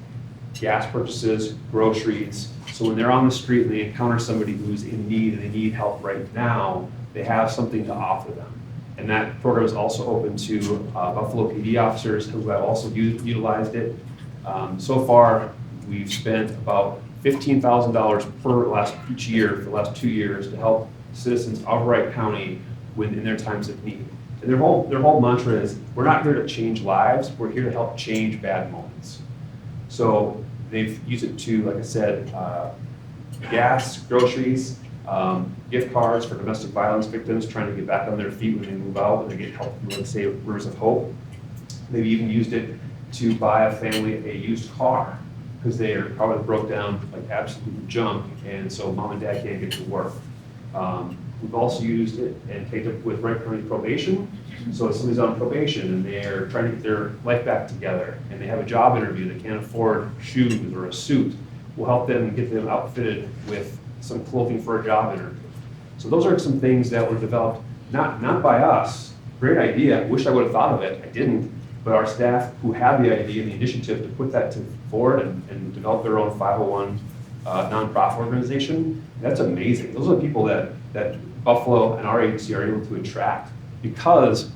gas purchases, groceries. So when they're on the street and they encounter somebody who's in need and they need help right now, they have something to offer them. And that program is also open to Buffalo PD officers who have also utilized it. So far, we've spent about $15,000 each year for the last 2 years to help citizens of Wright County in their times of need. And their whole mantra is, we're not here to change lives, we're here to help change bad moments. So they've used it to, like I said, gas, groceries, gift cards for domestic violence victims trying to get back on their feet when they move out, when they get help from, let's say, Rivers of Hope. They've even used it to buy a family a used car, because they are probably broke down like absolute junk, and so mom and dad can't get to work. We've also used it and taken it with Wright County probation. So if somebody's on probation and they're trying to get their life back together and they have a job interview, they can't afford shoes or a suit, we'll help them get them outfitted with some clothing for a job interview. So those are some things that were developed, not by us. Great idea, wish I would have thought of it, I didn't. But our staff who had the idea and the initiative to put that forward and develop their own 501 nonprofit organization, that's amazing. Those are the people that Buffalo and our agency are able to attract because,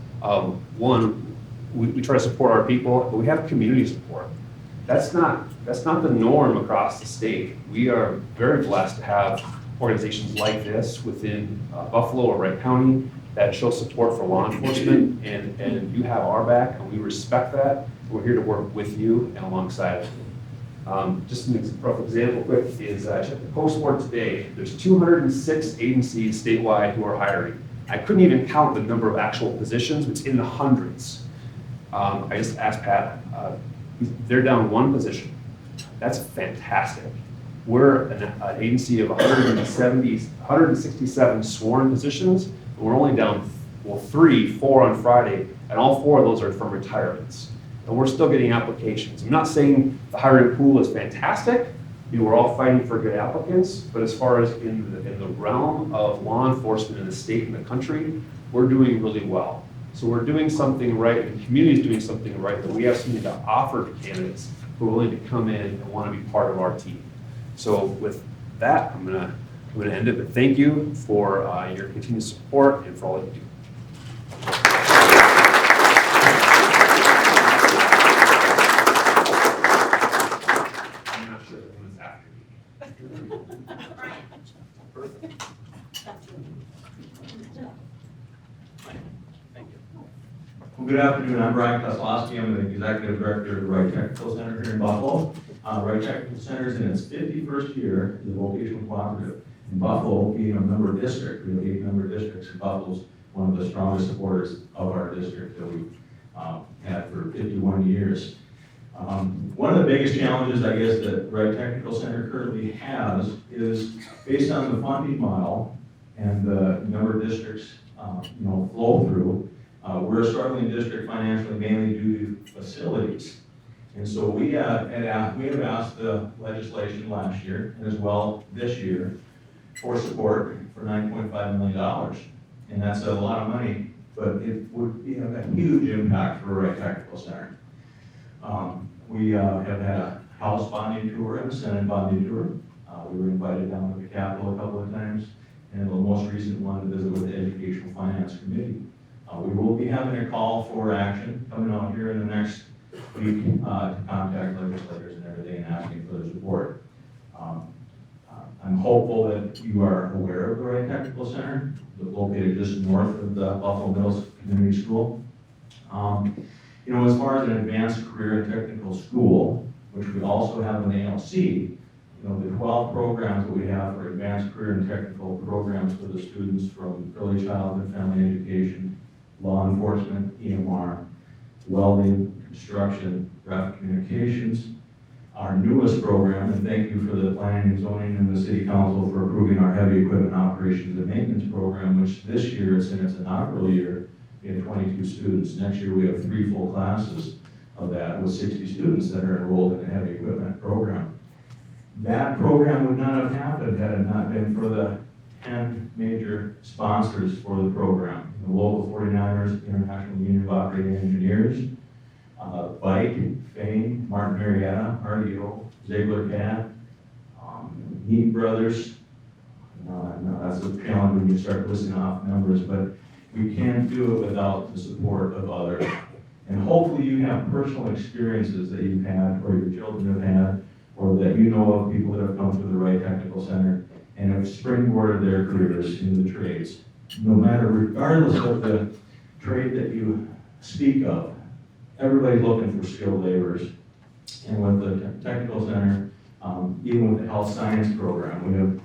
one, we try to support our people, but we have community support. That's not the norm across the state. We are very blessed to have organizations like this within Buffalo or Wright County that show support for law enforcement, and you have our back, and we respect that. We're here to work with you and alongside of you. Just an rough example quick is I checked the post board today. There's 206 agencies statewide who are hiring. I couldn't even count the number of actual positions, it's in the hundreds. I just asked Pat, they're down one position. That's fantastic. We're an agency of 167 sworn positions, and we're only down, well, 4 on Friday, and all 4 of those are from retirements. And we're still getting applications. I'm not saying the hiring pool is fantastic. We're all fighting for good applicants, but as far as in the realm of law enforcement in the state and the country, we're doing really well. So we're doing something right, and the community is doing something right, that we have something to offer to candidates who are willing to come in and want to be part of our team. So with that, I'm gonna end it, but thank you for your continued support and for all that you do. I'm not sure if anyone's after me. Perfect. Well, good afternoon, I'm Brian Kozlowski, I'm the Executive Director of the Wright Technical Center here in Buffalo. Wright Technical Center is in its 51st year as a vocational cooperative. In Buffalo, being a member district, we have 8 member districts, and Buffalo's one of the strongest supporters of our district that we've had for 51 years. One of the biggest challenges, I guess, that Wright Technical Center currently has is based on the funding model and the member districts, flow through. We're a struggling district financially, mainly due to facilities. And so we have asked the legislation last year, and as well this year, for support for $9.5 million. And that's a lot of money, but it would be a huge impact for Wright Technical Center. We have had a House bonding tour and a Senate bonding tour. We were invited down to the Capitol a couple of times, and the most recent one to visit with the Educational Finance Committee. We will be having a call for action coming out here in the next week to contact legislators and everything and asking for their support. I'm hopeful that you are aware of the Wright Technical Center, located just north of the Buffalo Mills Community School. As far as an advanced career and technical school, which we also have an ALC, the 12 programs that we have for advanced career and technical programs for the students from early childhood and family education, law enforcement, EMR, welding, construction, graphic communications. Our newest program, and thank you for the planning and zoning and the city council for approving our heavy equipment operations and maintenance program, which this year is in its inaugural year, we have 22 students. Next year we have 3 full classes of that with 60 students that are enrolled in the heavy equipment program. That program would not have happened had it not been for the 10 major sponsors for the program. The local 49ers, International Union of Operating Engineers, Bike, Fane, Martin Marietta, RDO, Ziegler Cat, Heat Brothers. No, that's a challenge when you start listing off numbers, but we can't do it without the support of others. And hopefully you have personal experiences that you've had, or your children have had, or that you know of people that have come through the Wright Technical Center and have springboarded their careers in the trades. No matter, regardless of the trade that you speak of, everybody's looking for skilled laborers. And with the Technical Center, even with the health science program, we have,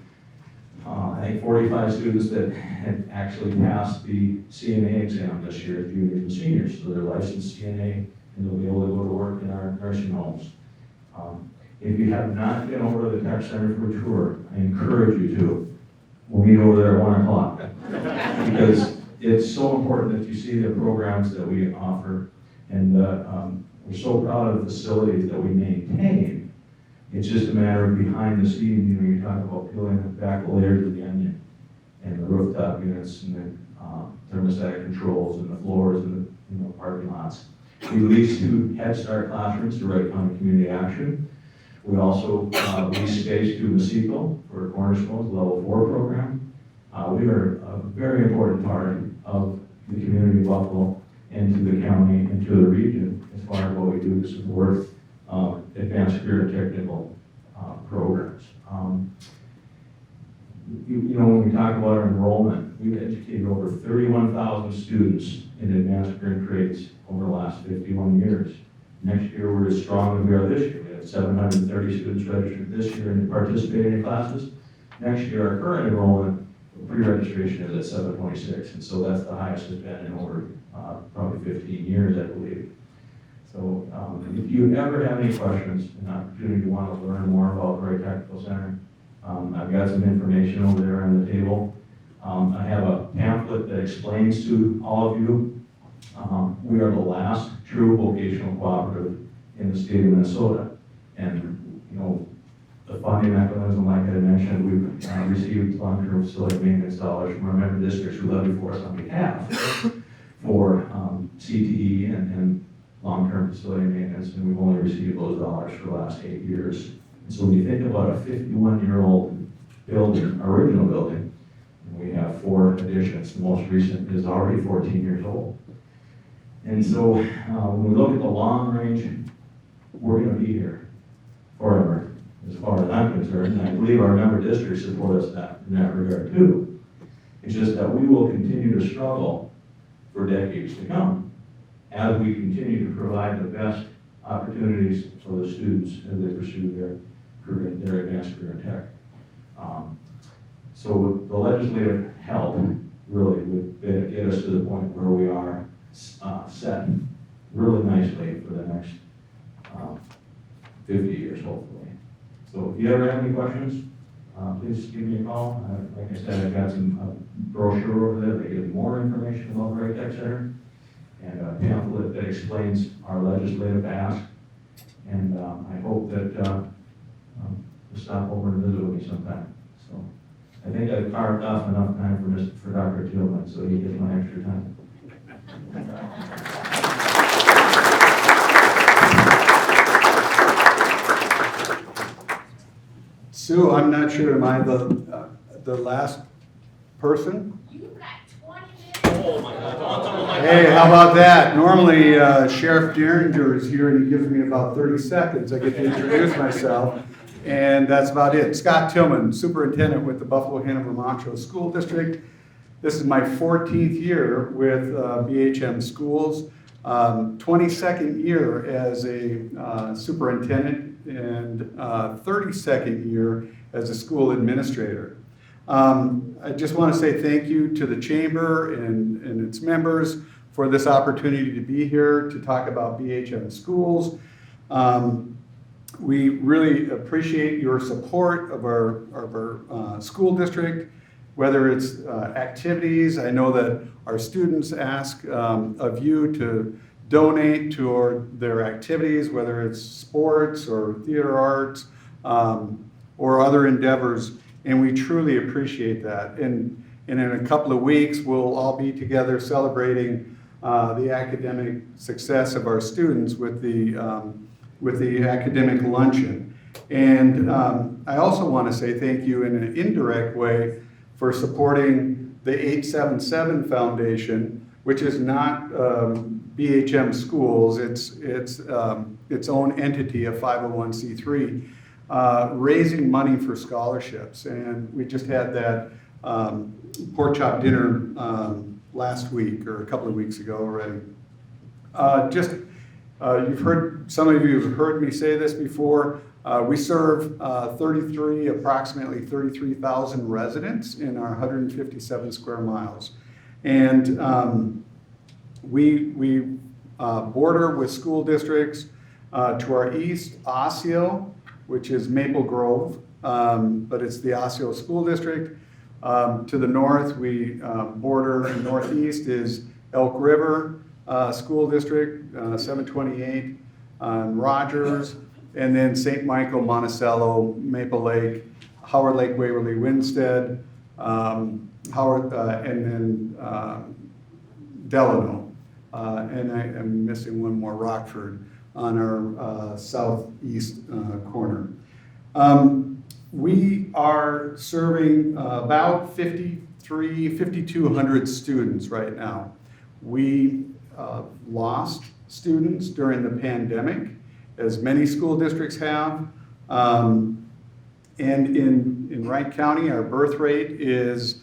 I think 45 students that had actually passed the CNA exam this year, juniors and seniors. So they're licensed CNA, and they'll be able to go to work in our nursing homes. If you have not been over to the Tech Center for a tour, I encourage you to. We'll meet over there at 1 o'clock. Because it's so important that you see the programs that we offer, and we're so proud of the facilities that we maintain. It's just a matter of behind the scenes, you talk about peeling back the layers of the onion, and the rooftop units, and the thermostatic controls, and the floors, and the parking lots. We lease 2 Head Start classrooms to Wright County Community Action. We also lease space to Masico for Cornerstone's Level 4 program. We are a very important part of the community of Buffalo and to the county and to the region as far as what we do to support advanced career and technical programs. When we talk about our enrollment, we've educated over 31,000 students in advanced career and trades over the last 51 years. Next year, we're as strong as we are this year. We have had 730 students registered this year and participating in classes. Next year, our current enrollment, pre-registration is at 726, and so that's the highest it's been in over probably 15 years, I believe. So if you ever have any questions, an opportunity to want to learn more about the Wright Technical Center, I've got some information over there on the table. I have a pamphlet that explains to all of you, we are the last true vocational cooperative in the state of Minnesota. And, you know, the funding mechanism, like I mentioned, we've received long-term facility maintenance dollars from our member districts who levy for us on behalf for CTE and long-term facility maintenance, and we've only received those dollars for the last 8 years. And so when you think about a 51-year-old building, original building, and we have 4 additions, the most recent is already 14 years old. And so when we look at the long range, we're going to be here forever, as far as I'm concerned, and I believe our member districts support us in that regard too. It's just that we will continue to struggle for decades to come as we continue to provide the best opportunities for the students as they pursue their career, their advanced career in tech. So with the legislative help really would get us to the point where we are set really nicely for the next 50 years, hopefully. So if you ever have any questions, please give me a call. Like I said, I've got some brochure over there that gives more information about the Wright Tech Center, and a pamphlet that explains our legislative ask. And I hope that you'll stop over and visit with me sometime. So I think I've carved off enough time for Dr. Tillman, so he gets my extra time. Sue, I'm not sure, am I the last person? You've got 20 minutes. Hey, how about that? Normally Sheriff Derringer is here and he gives me about 30 seconds. I get to introduce myself, and that's about it. Scott Tillman, superintendent with the Buffalo Hanover Montrose School District. This is my 14th year with BHM Schools, 22nd year as a superintendent, and 32nd year as a school administrator. I just want to say thank you to the Chamber and its members for this opportunity to be here to talk about BHM Schools. We really appreciate your support of our school district, whether it's activities. I know that our students ask of you to donate toward their activities, whether it's sports or theater arts or other endeavors, and we truly appreciate that. And in a couple of weeks, we'll all be together celebrating the academic success of our students with the academic luncheon. And I also want to say thank you in an indirect way for supporting the 877 Foundation, which is not BHM Schools, it's its own entity, a 501c3, raising money for scholarships. And we just had that pork chop dinner last week or a couple of weeks ago already. Some of you have heard me say this before. We serve approximately 33,000 residents in our 157 square miles. And we border with school districts to our east, Osseo, which is Maple Grove, but it's the Osseo School District. To the north, we border, and northeast is Elk River School District, 728, Rogers, and then St. Michael, Monticello, Maple Lake, Howard Lake, Waverly, Winstead, and then Delano. And I am missing one more, Rockford, on our southeast corner. We are serving about 5,200 students right now. We lost students during the pandemic, as many school districts have. And in Wright County, our birth rate is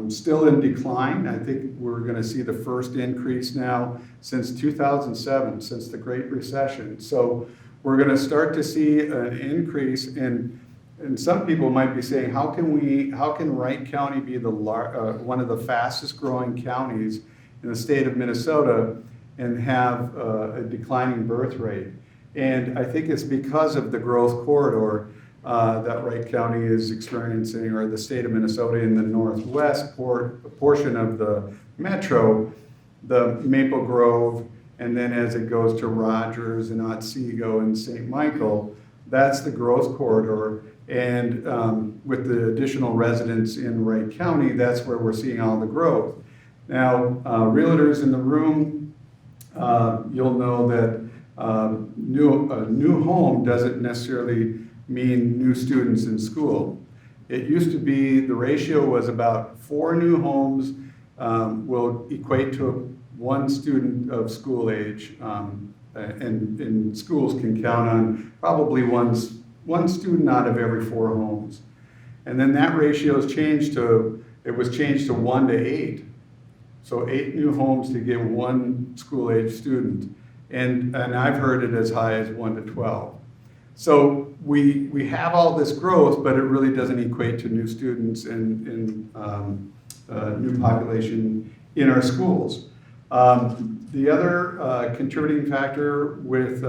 still in decline. I think we're going to see the first increase now since 2007, since the Great Recession. So we're going to start to see an increase in, and some people might be saying, how can Wright County be one of the fastest growing counties in the state of Minnesota and have a declining birth rate? And I think it's because of the growth corridor that Wright County is experiencing, or the state of Minnesota in the northwest portion of the metro, the Maple Grove, and then as it goes to Rogers and Otsego and St. Michael, that's the growth corridor. And with the additional residents in Wright County, that's where we're seeing all the growth. Now, realtors in the room, you'll know that a new home doesn't necessarily mean new students in school. It used to be, the ratio was about 4 new homes will equate to 1 student of school age, and schools can count on probably one student out of every 4 homes. And then that ratio has changed to, it was changed to 1 to 8. So 8 new homes to get 1 school age student. And I've heard it as high as 1 to 12. So we have all this growth, but it really doesn't equate to new students and new population in our schools. The other contributing factor with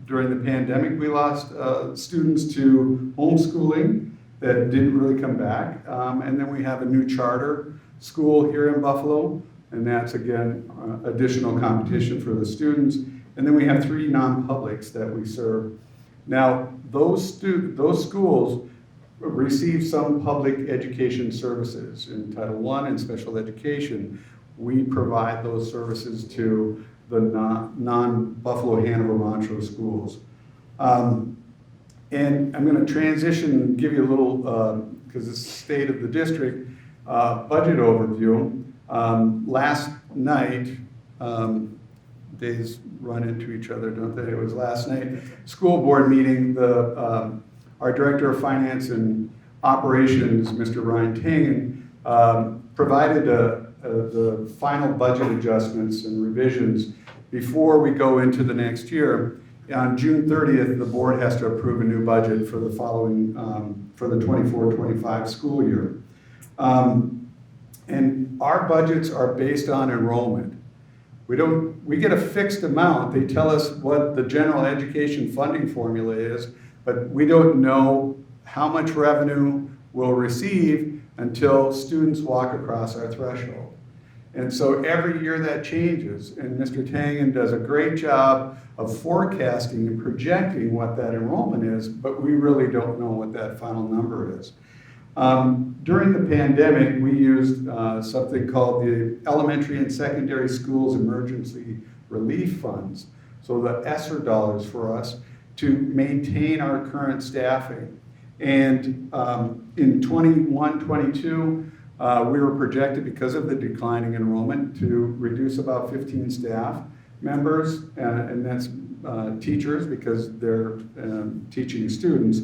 during the pandemic, we lost students to homeschooling that didn't really come back. And then we have a new charter school here in Buffalo, and that's again additional competition for the students. And then we have 3 non-publics that we serve. Now, those schools receive some public education services in Title I and special education. We provide those services to the non-Buffalo, Hanover, Montrose schools. And I'm going to transition and give you a little, because it's the state of the district, budget overview. Last night, days run into each other, don't they? It was last night, school board meeting, our Director of Finance and Operations, Mr. Ryan Tangen, provided the final budget adjustments and revisions before we go into the next year. On June 30th, the board has to approve a new budget for the following, for the 24-25 school year. And our budgets are based on enrollment. We get a fixed amount. They tell us what the general education funding formula is, but we don't know how much revenue we'll receive until students walk across our threshold. And so every year that changes, and Mr. Tangen does a great job of forecasting and projecting what that enrollment is, but we really don't know what that final number is. During the pandemic, we used something called the Elementary and Secondary Schools Emergency Relief Funds, so the ESSER dollars for us, to maintain our current staffing. And in 21-22, we were projected, because of the declining enrollment, to reduce about 15 staff members, and that's teachers, because they're teaching students.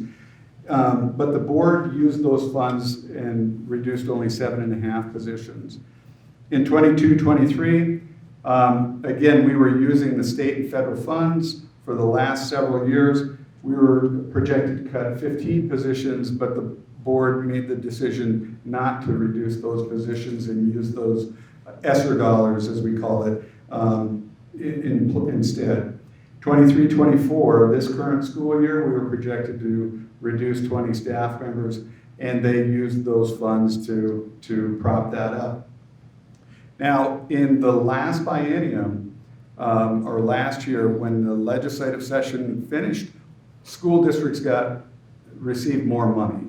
But the board used those funds and reduced only 7.5 positions. In 22-23, again, we were using the state and federal funds for the last several years. We were projected to cut 15 positions, but the board made the decision not to reduce those positions and use those ESSER dollars, as we call it, instead. 23-24, this current school year, we were projected to reduce 20 staff members, and they used those funds to prop that up. Now, in the last biennium, or last year, when the legislative session finished, school districts received more money.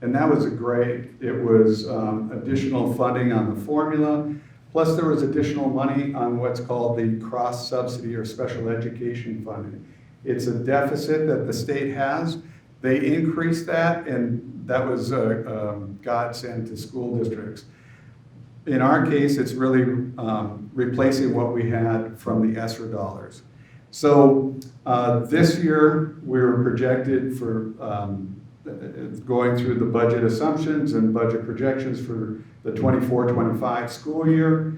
And that was great. It was additional funding on the formula, plus there was additional money on what's called the cross-subsidy or special education funding. It's a deficit that the state has. They increased that, and that was a godsend to school districts. In our case, it's really replacing what we had from the ESSER dollars. So this year, we're projected for going through the budget assumptions and budget projections for the 24-25 school year.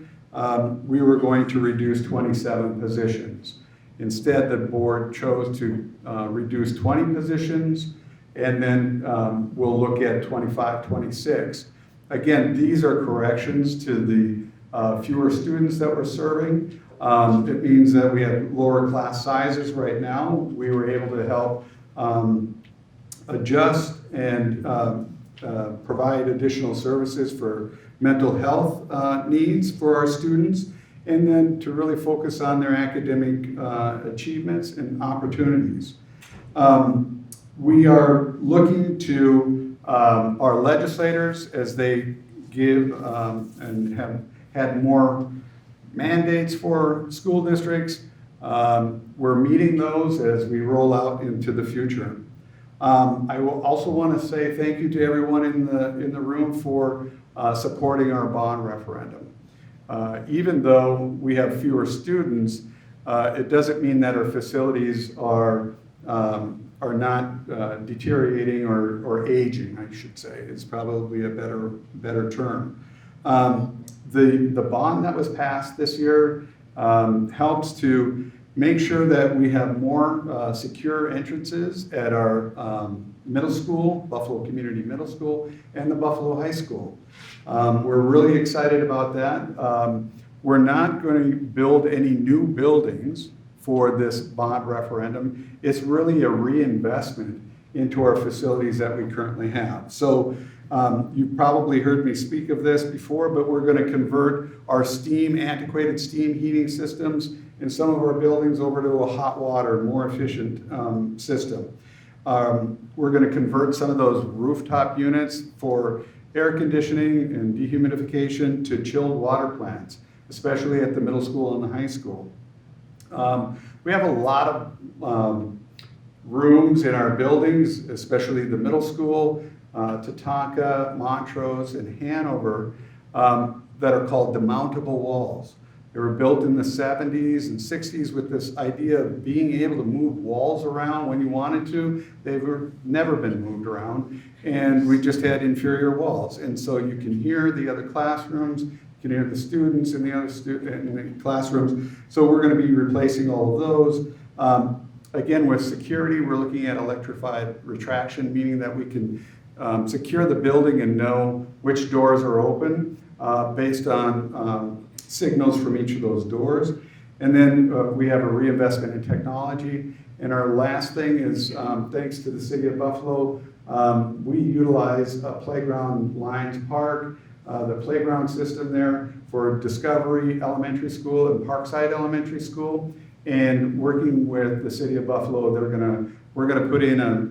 We were going to reduce 27 positions. Instead, the board chose to reduce 20 positions, and then we'll look at 25, 26. Again, these are corrections to the fewer students that we're serving. It means that we have lower class sizes right now. We were able to help adjust and provide additional services for mental health needs for our students, and then to really focus on their academic achievements and opportunities. We are looking to our legislators as they give and have had more mandates for school districts. We're meeting those as we roll out into the future. I will also want to say thank you to everyone in the room for supporting our bond referendum. Even though we have fewer students, it doesn't mean that our facilities are not deteriorating or aging, I should say. It's probably a better term. The bond that was passed this year helps to make sure that we have more secure entrances at our middle school, Buffalo Community Middle School, and the Buffalo High School. We're really excited about that. We're not going to build any new buildings for this bond referendum. It's really a reinvestment into our facilities that we currently have. So you've probably heard me speak of this before, but we're going to convert our antiquated steam heating systems in some of our buildings over to a hot water, more efficient system. We're going to convert some of those rooftop units for air conditioning and dehumidification to chilled water plants, especially at the middle school and the high school. We have a lot of rooms in our buildings, especially the middle school, Tatanka, Montrose, and Hanover, that are called demountable walls. They were built in the 70s and 60s with this idea of being able to move walls around when you wanted to. They've never been moved around, and we just had inferior walls. And so you can hear the other classrooms, you can hear the students in the other in the classrooms. So we're going to be replacing all of those. Again, with security, we're looking at electrified retraction, meaning that we can secure the building and know which doors are open based on signals from each of those doors. And then we have a reinvestment in technology. And our last thing is, thanks to the City of Buffalo, we utilize Playground Lions Park, the playground system there for Discovery Elementary School and Parkside Elementary School. And working with the City of Buffalo, we're gonna put in a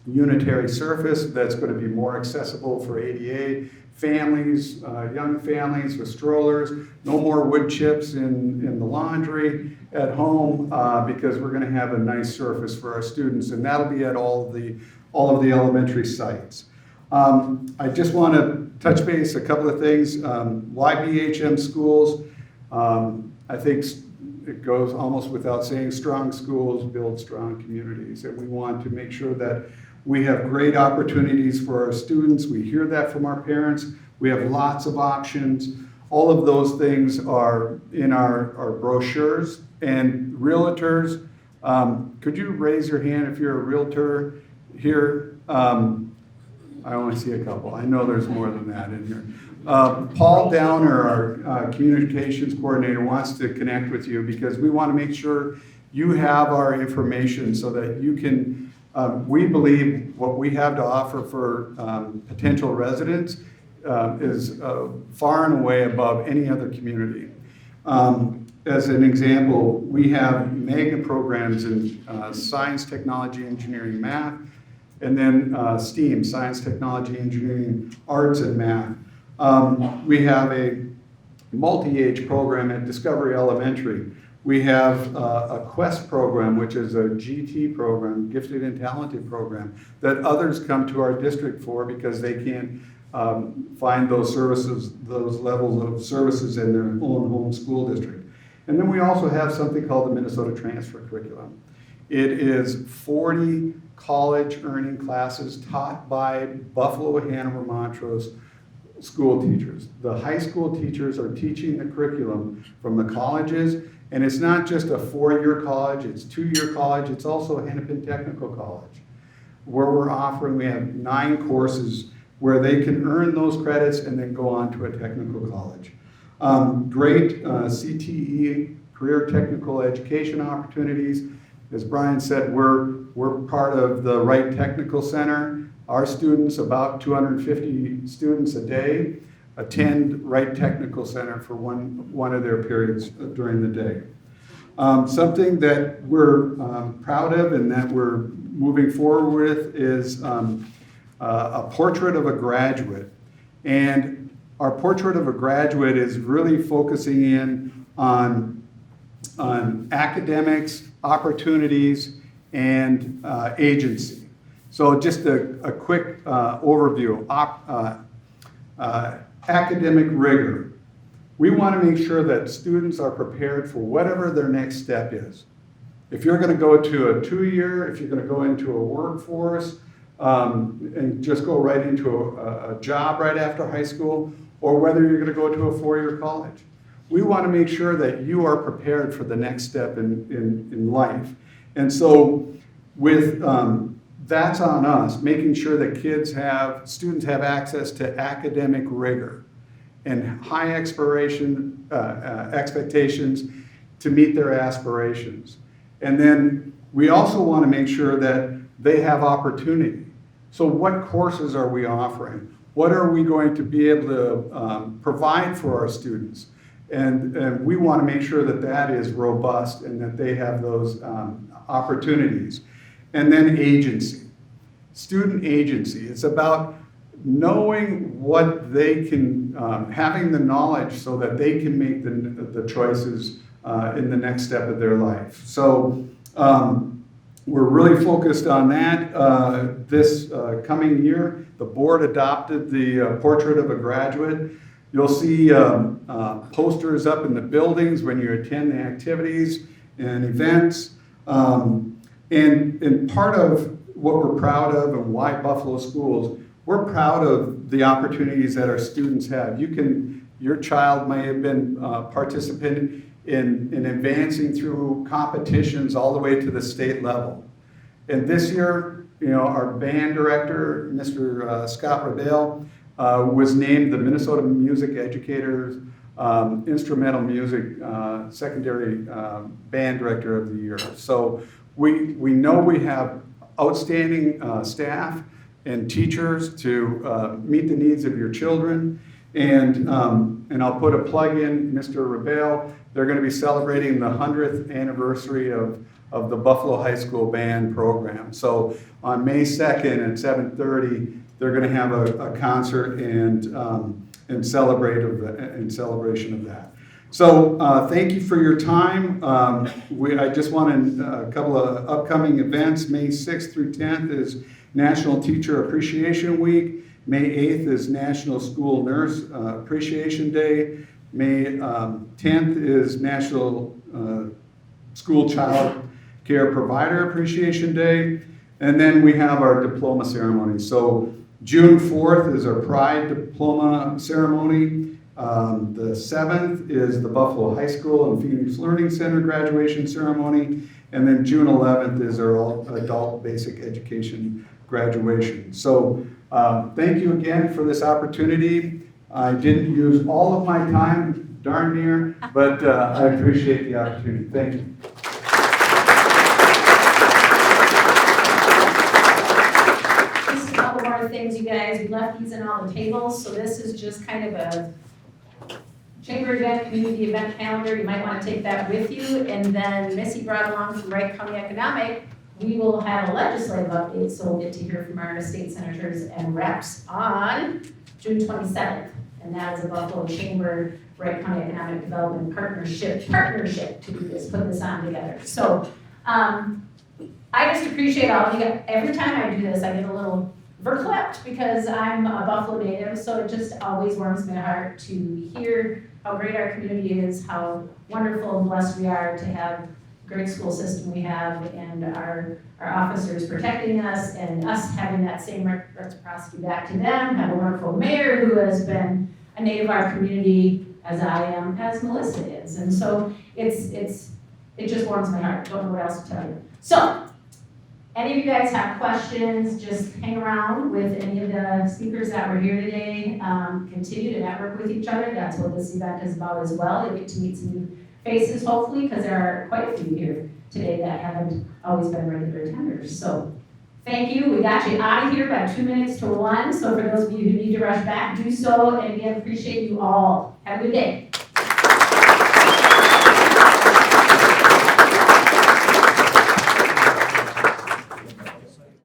unitary surface that's going to be more accessible for ADA families, young families with strollers. No more wood chips in the laundry at home because we're going to have a nice surface for our students, and that'll be at all of the elementary sites. I just want to touch base a couple of things. YBHM schools, I think it goes almost without saying, strong schools build strong communities, and we want to make sure that we have great opportunities for our students. We hear that from our parents. We have lots of options. All of those things are in our brochures. And realtors, could you raise your hand if you're a realtor here? I only see a couple. I know there's more than that in here. Paul Downer, our communications coordinator, wants to connect with you because we want to make sure you have our information so that you can. We believe what we have to offer for potential residents is far and away above any other community. As an example, we have magnet programs in science, technology, engineering, math, and then STEAM, science, technology, engineering, arts, and math. We have a multi-age program at Discovery Elementary. We have a Quest program, which is a GT program, gifted and talented program, that others come to our district for because they can't find those services, those levels of services in their own home school district. And then we also have something called the Minnesota Transfer Curriculum. It is 40 college earning classes taught by Buffalo, Hanover, Montrose school teachers. The high school teachers are teaching the curriculum from the colleges, And it's not just a 4-year college, it's 2-year college, it's also a Hennepin Technical College, where we have 9 courses where they can earn those credits and then go on to a technical college. Great CTE, career technical education opportunities. As Brian said, we're part of the Wright Technical Center. Our students, about 250 students a day, attend Wright Technical Center for one of their periods during the day. Something that we're proud of and that we're moving forward with is a portrait of a graduate. And our portrait of a graduate is really focusing in on academics, opportunities, and agency. So just a quick overview. Academic rigor. We want to make sure that students are prepared for whatever their next step is. If you're going to go to a 2-year, if you're going to go into a workforce, and just go right into a job right after high school, or whether you're going to go to a 4-year college. We want to make sure that you are prepared for the next step in life. And so with that's on us, making sure that students have access to academic rigor and high expectations to meet their aspirations. And then we also want to make sure that they have opportunity. So what courses are we offering? What are we going to be able to provide for our students? And we want to make sure that that is robust and that they have those opportunities. And then agency, student agency. It's about knowing what they can, having the knowledge so that they can make the choices in the next step of their life. So we're really focused on that. This coming year, the board adopted the portrait of a graduate. You'll see posters up in the buildings when you attend the activities and events. And part of what we're proud of and why Buffalo Schools, we're proud of the opportunities that our students have. Your child may have been participating in advancing through competitions all the way to the state level. And this year, our band director, Mr. Scott Rebell, was named the Minnesota Music Educators Instrumental Music Secondary Band Director of the Year. So we know we have outstanding staff and teachers to meet the needs of your children. And I'll put a plug in, Mr. Rebell. They're going to be celebrating the 100th anniversary of the Buffalo High School Band program. So on May 2nd at 7:30, they're going to have a concert in celebration of that. So thank you for your time. I just wanted a couple of upcoming events. May 6th through 10th is National Teacher Appreciation Week. May 8th is National School Nurse Appreciation Day. May 10th is National School Child Care Provider Appreciation Day. And then we have our diploma ceremony. So June 4th is our Pride Diploma Ceremony. The 7th is the Buffalo High School and Phoenix Learning Center graduation ceremony. And then June 11th is our Adult Basic Education graduation. So thank you again for this opportunity. I didn't use all of my time, darn near, but I appreciate the opportunity. Thank you. Just a couple more things, you guys. We left these in all the tables, so this is just kind of a chamber event, community event calendar. You might want to take that with you. And then Missy brought along from Wright County Economic. We will have a legislative update, so we'll get to hear from our state senators and reps on June 27th. And that is a Buffalo Chamber Wright County Economic Development partnership to do this, put this on together. So I just appreciate all of you. Every time I do this, I get a little verklempt because I'm a Buffalo native, so it just always warms my heart to hear how great our community is, how wonderful and blessed we are to have a great school system we have, and our officers protecting us, and us having that same reciprocity back to them, have a wonderful mayor who has been a native of our community, as I am, as Melissa is. is. And so it just warms my heart, don't know what else to tell you. So, any of you guys have questions, just hang around with any of the speakers that were here today. Continue to network with each other, that's what this event is about as well. You'll get to meet some new faces hopefully, because there are quite a few here today that haven't always been regular attenders. So, thank you, we got you out of here by 2 minutes to 1, so for those of you who need to rush back, do so, and again, appreciate you all. Have a good day.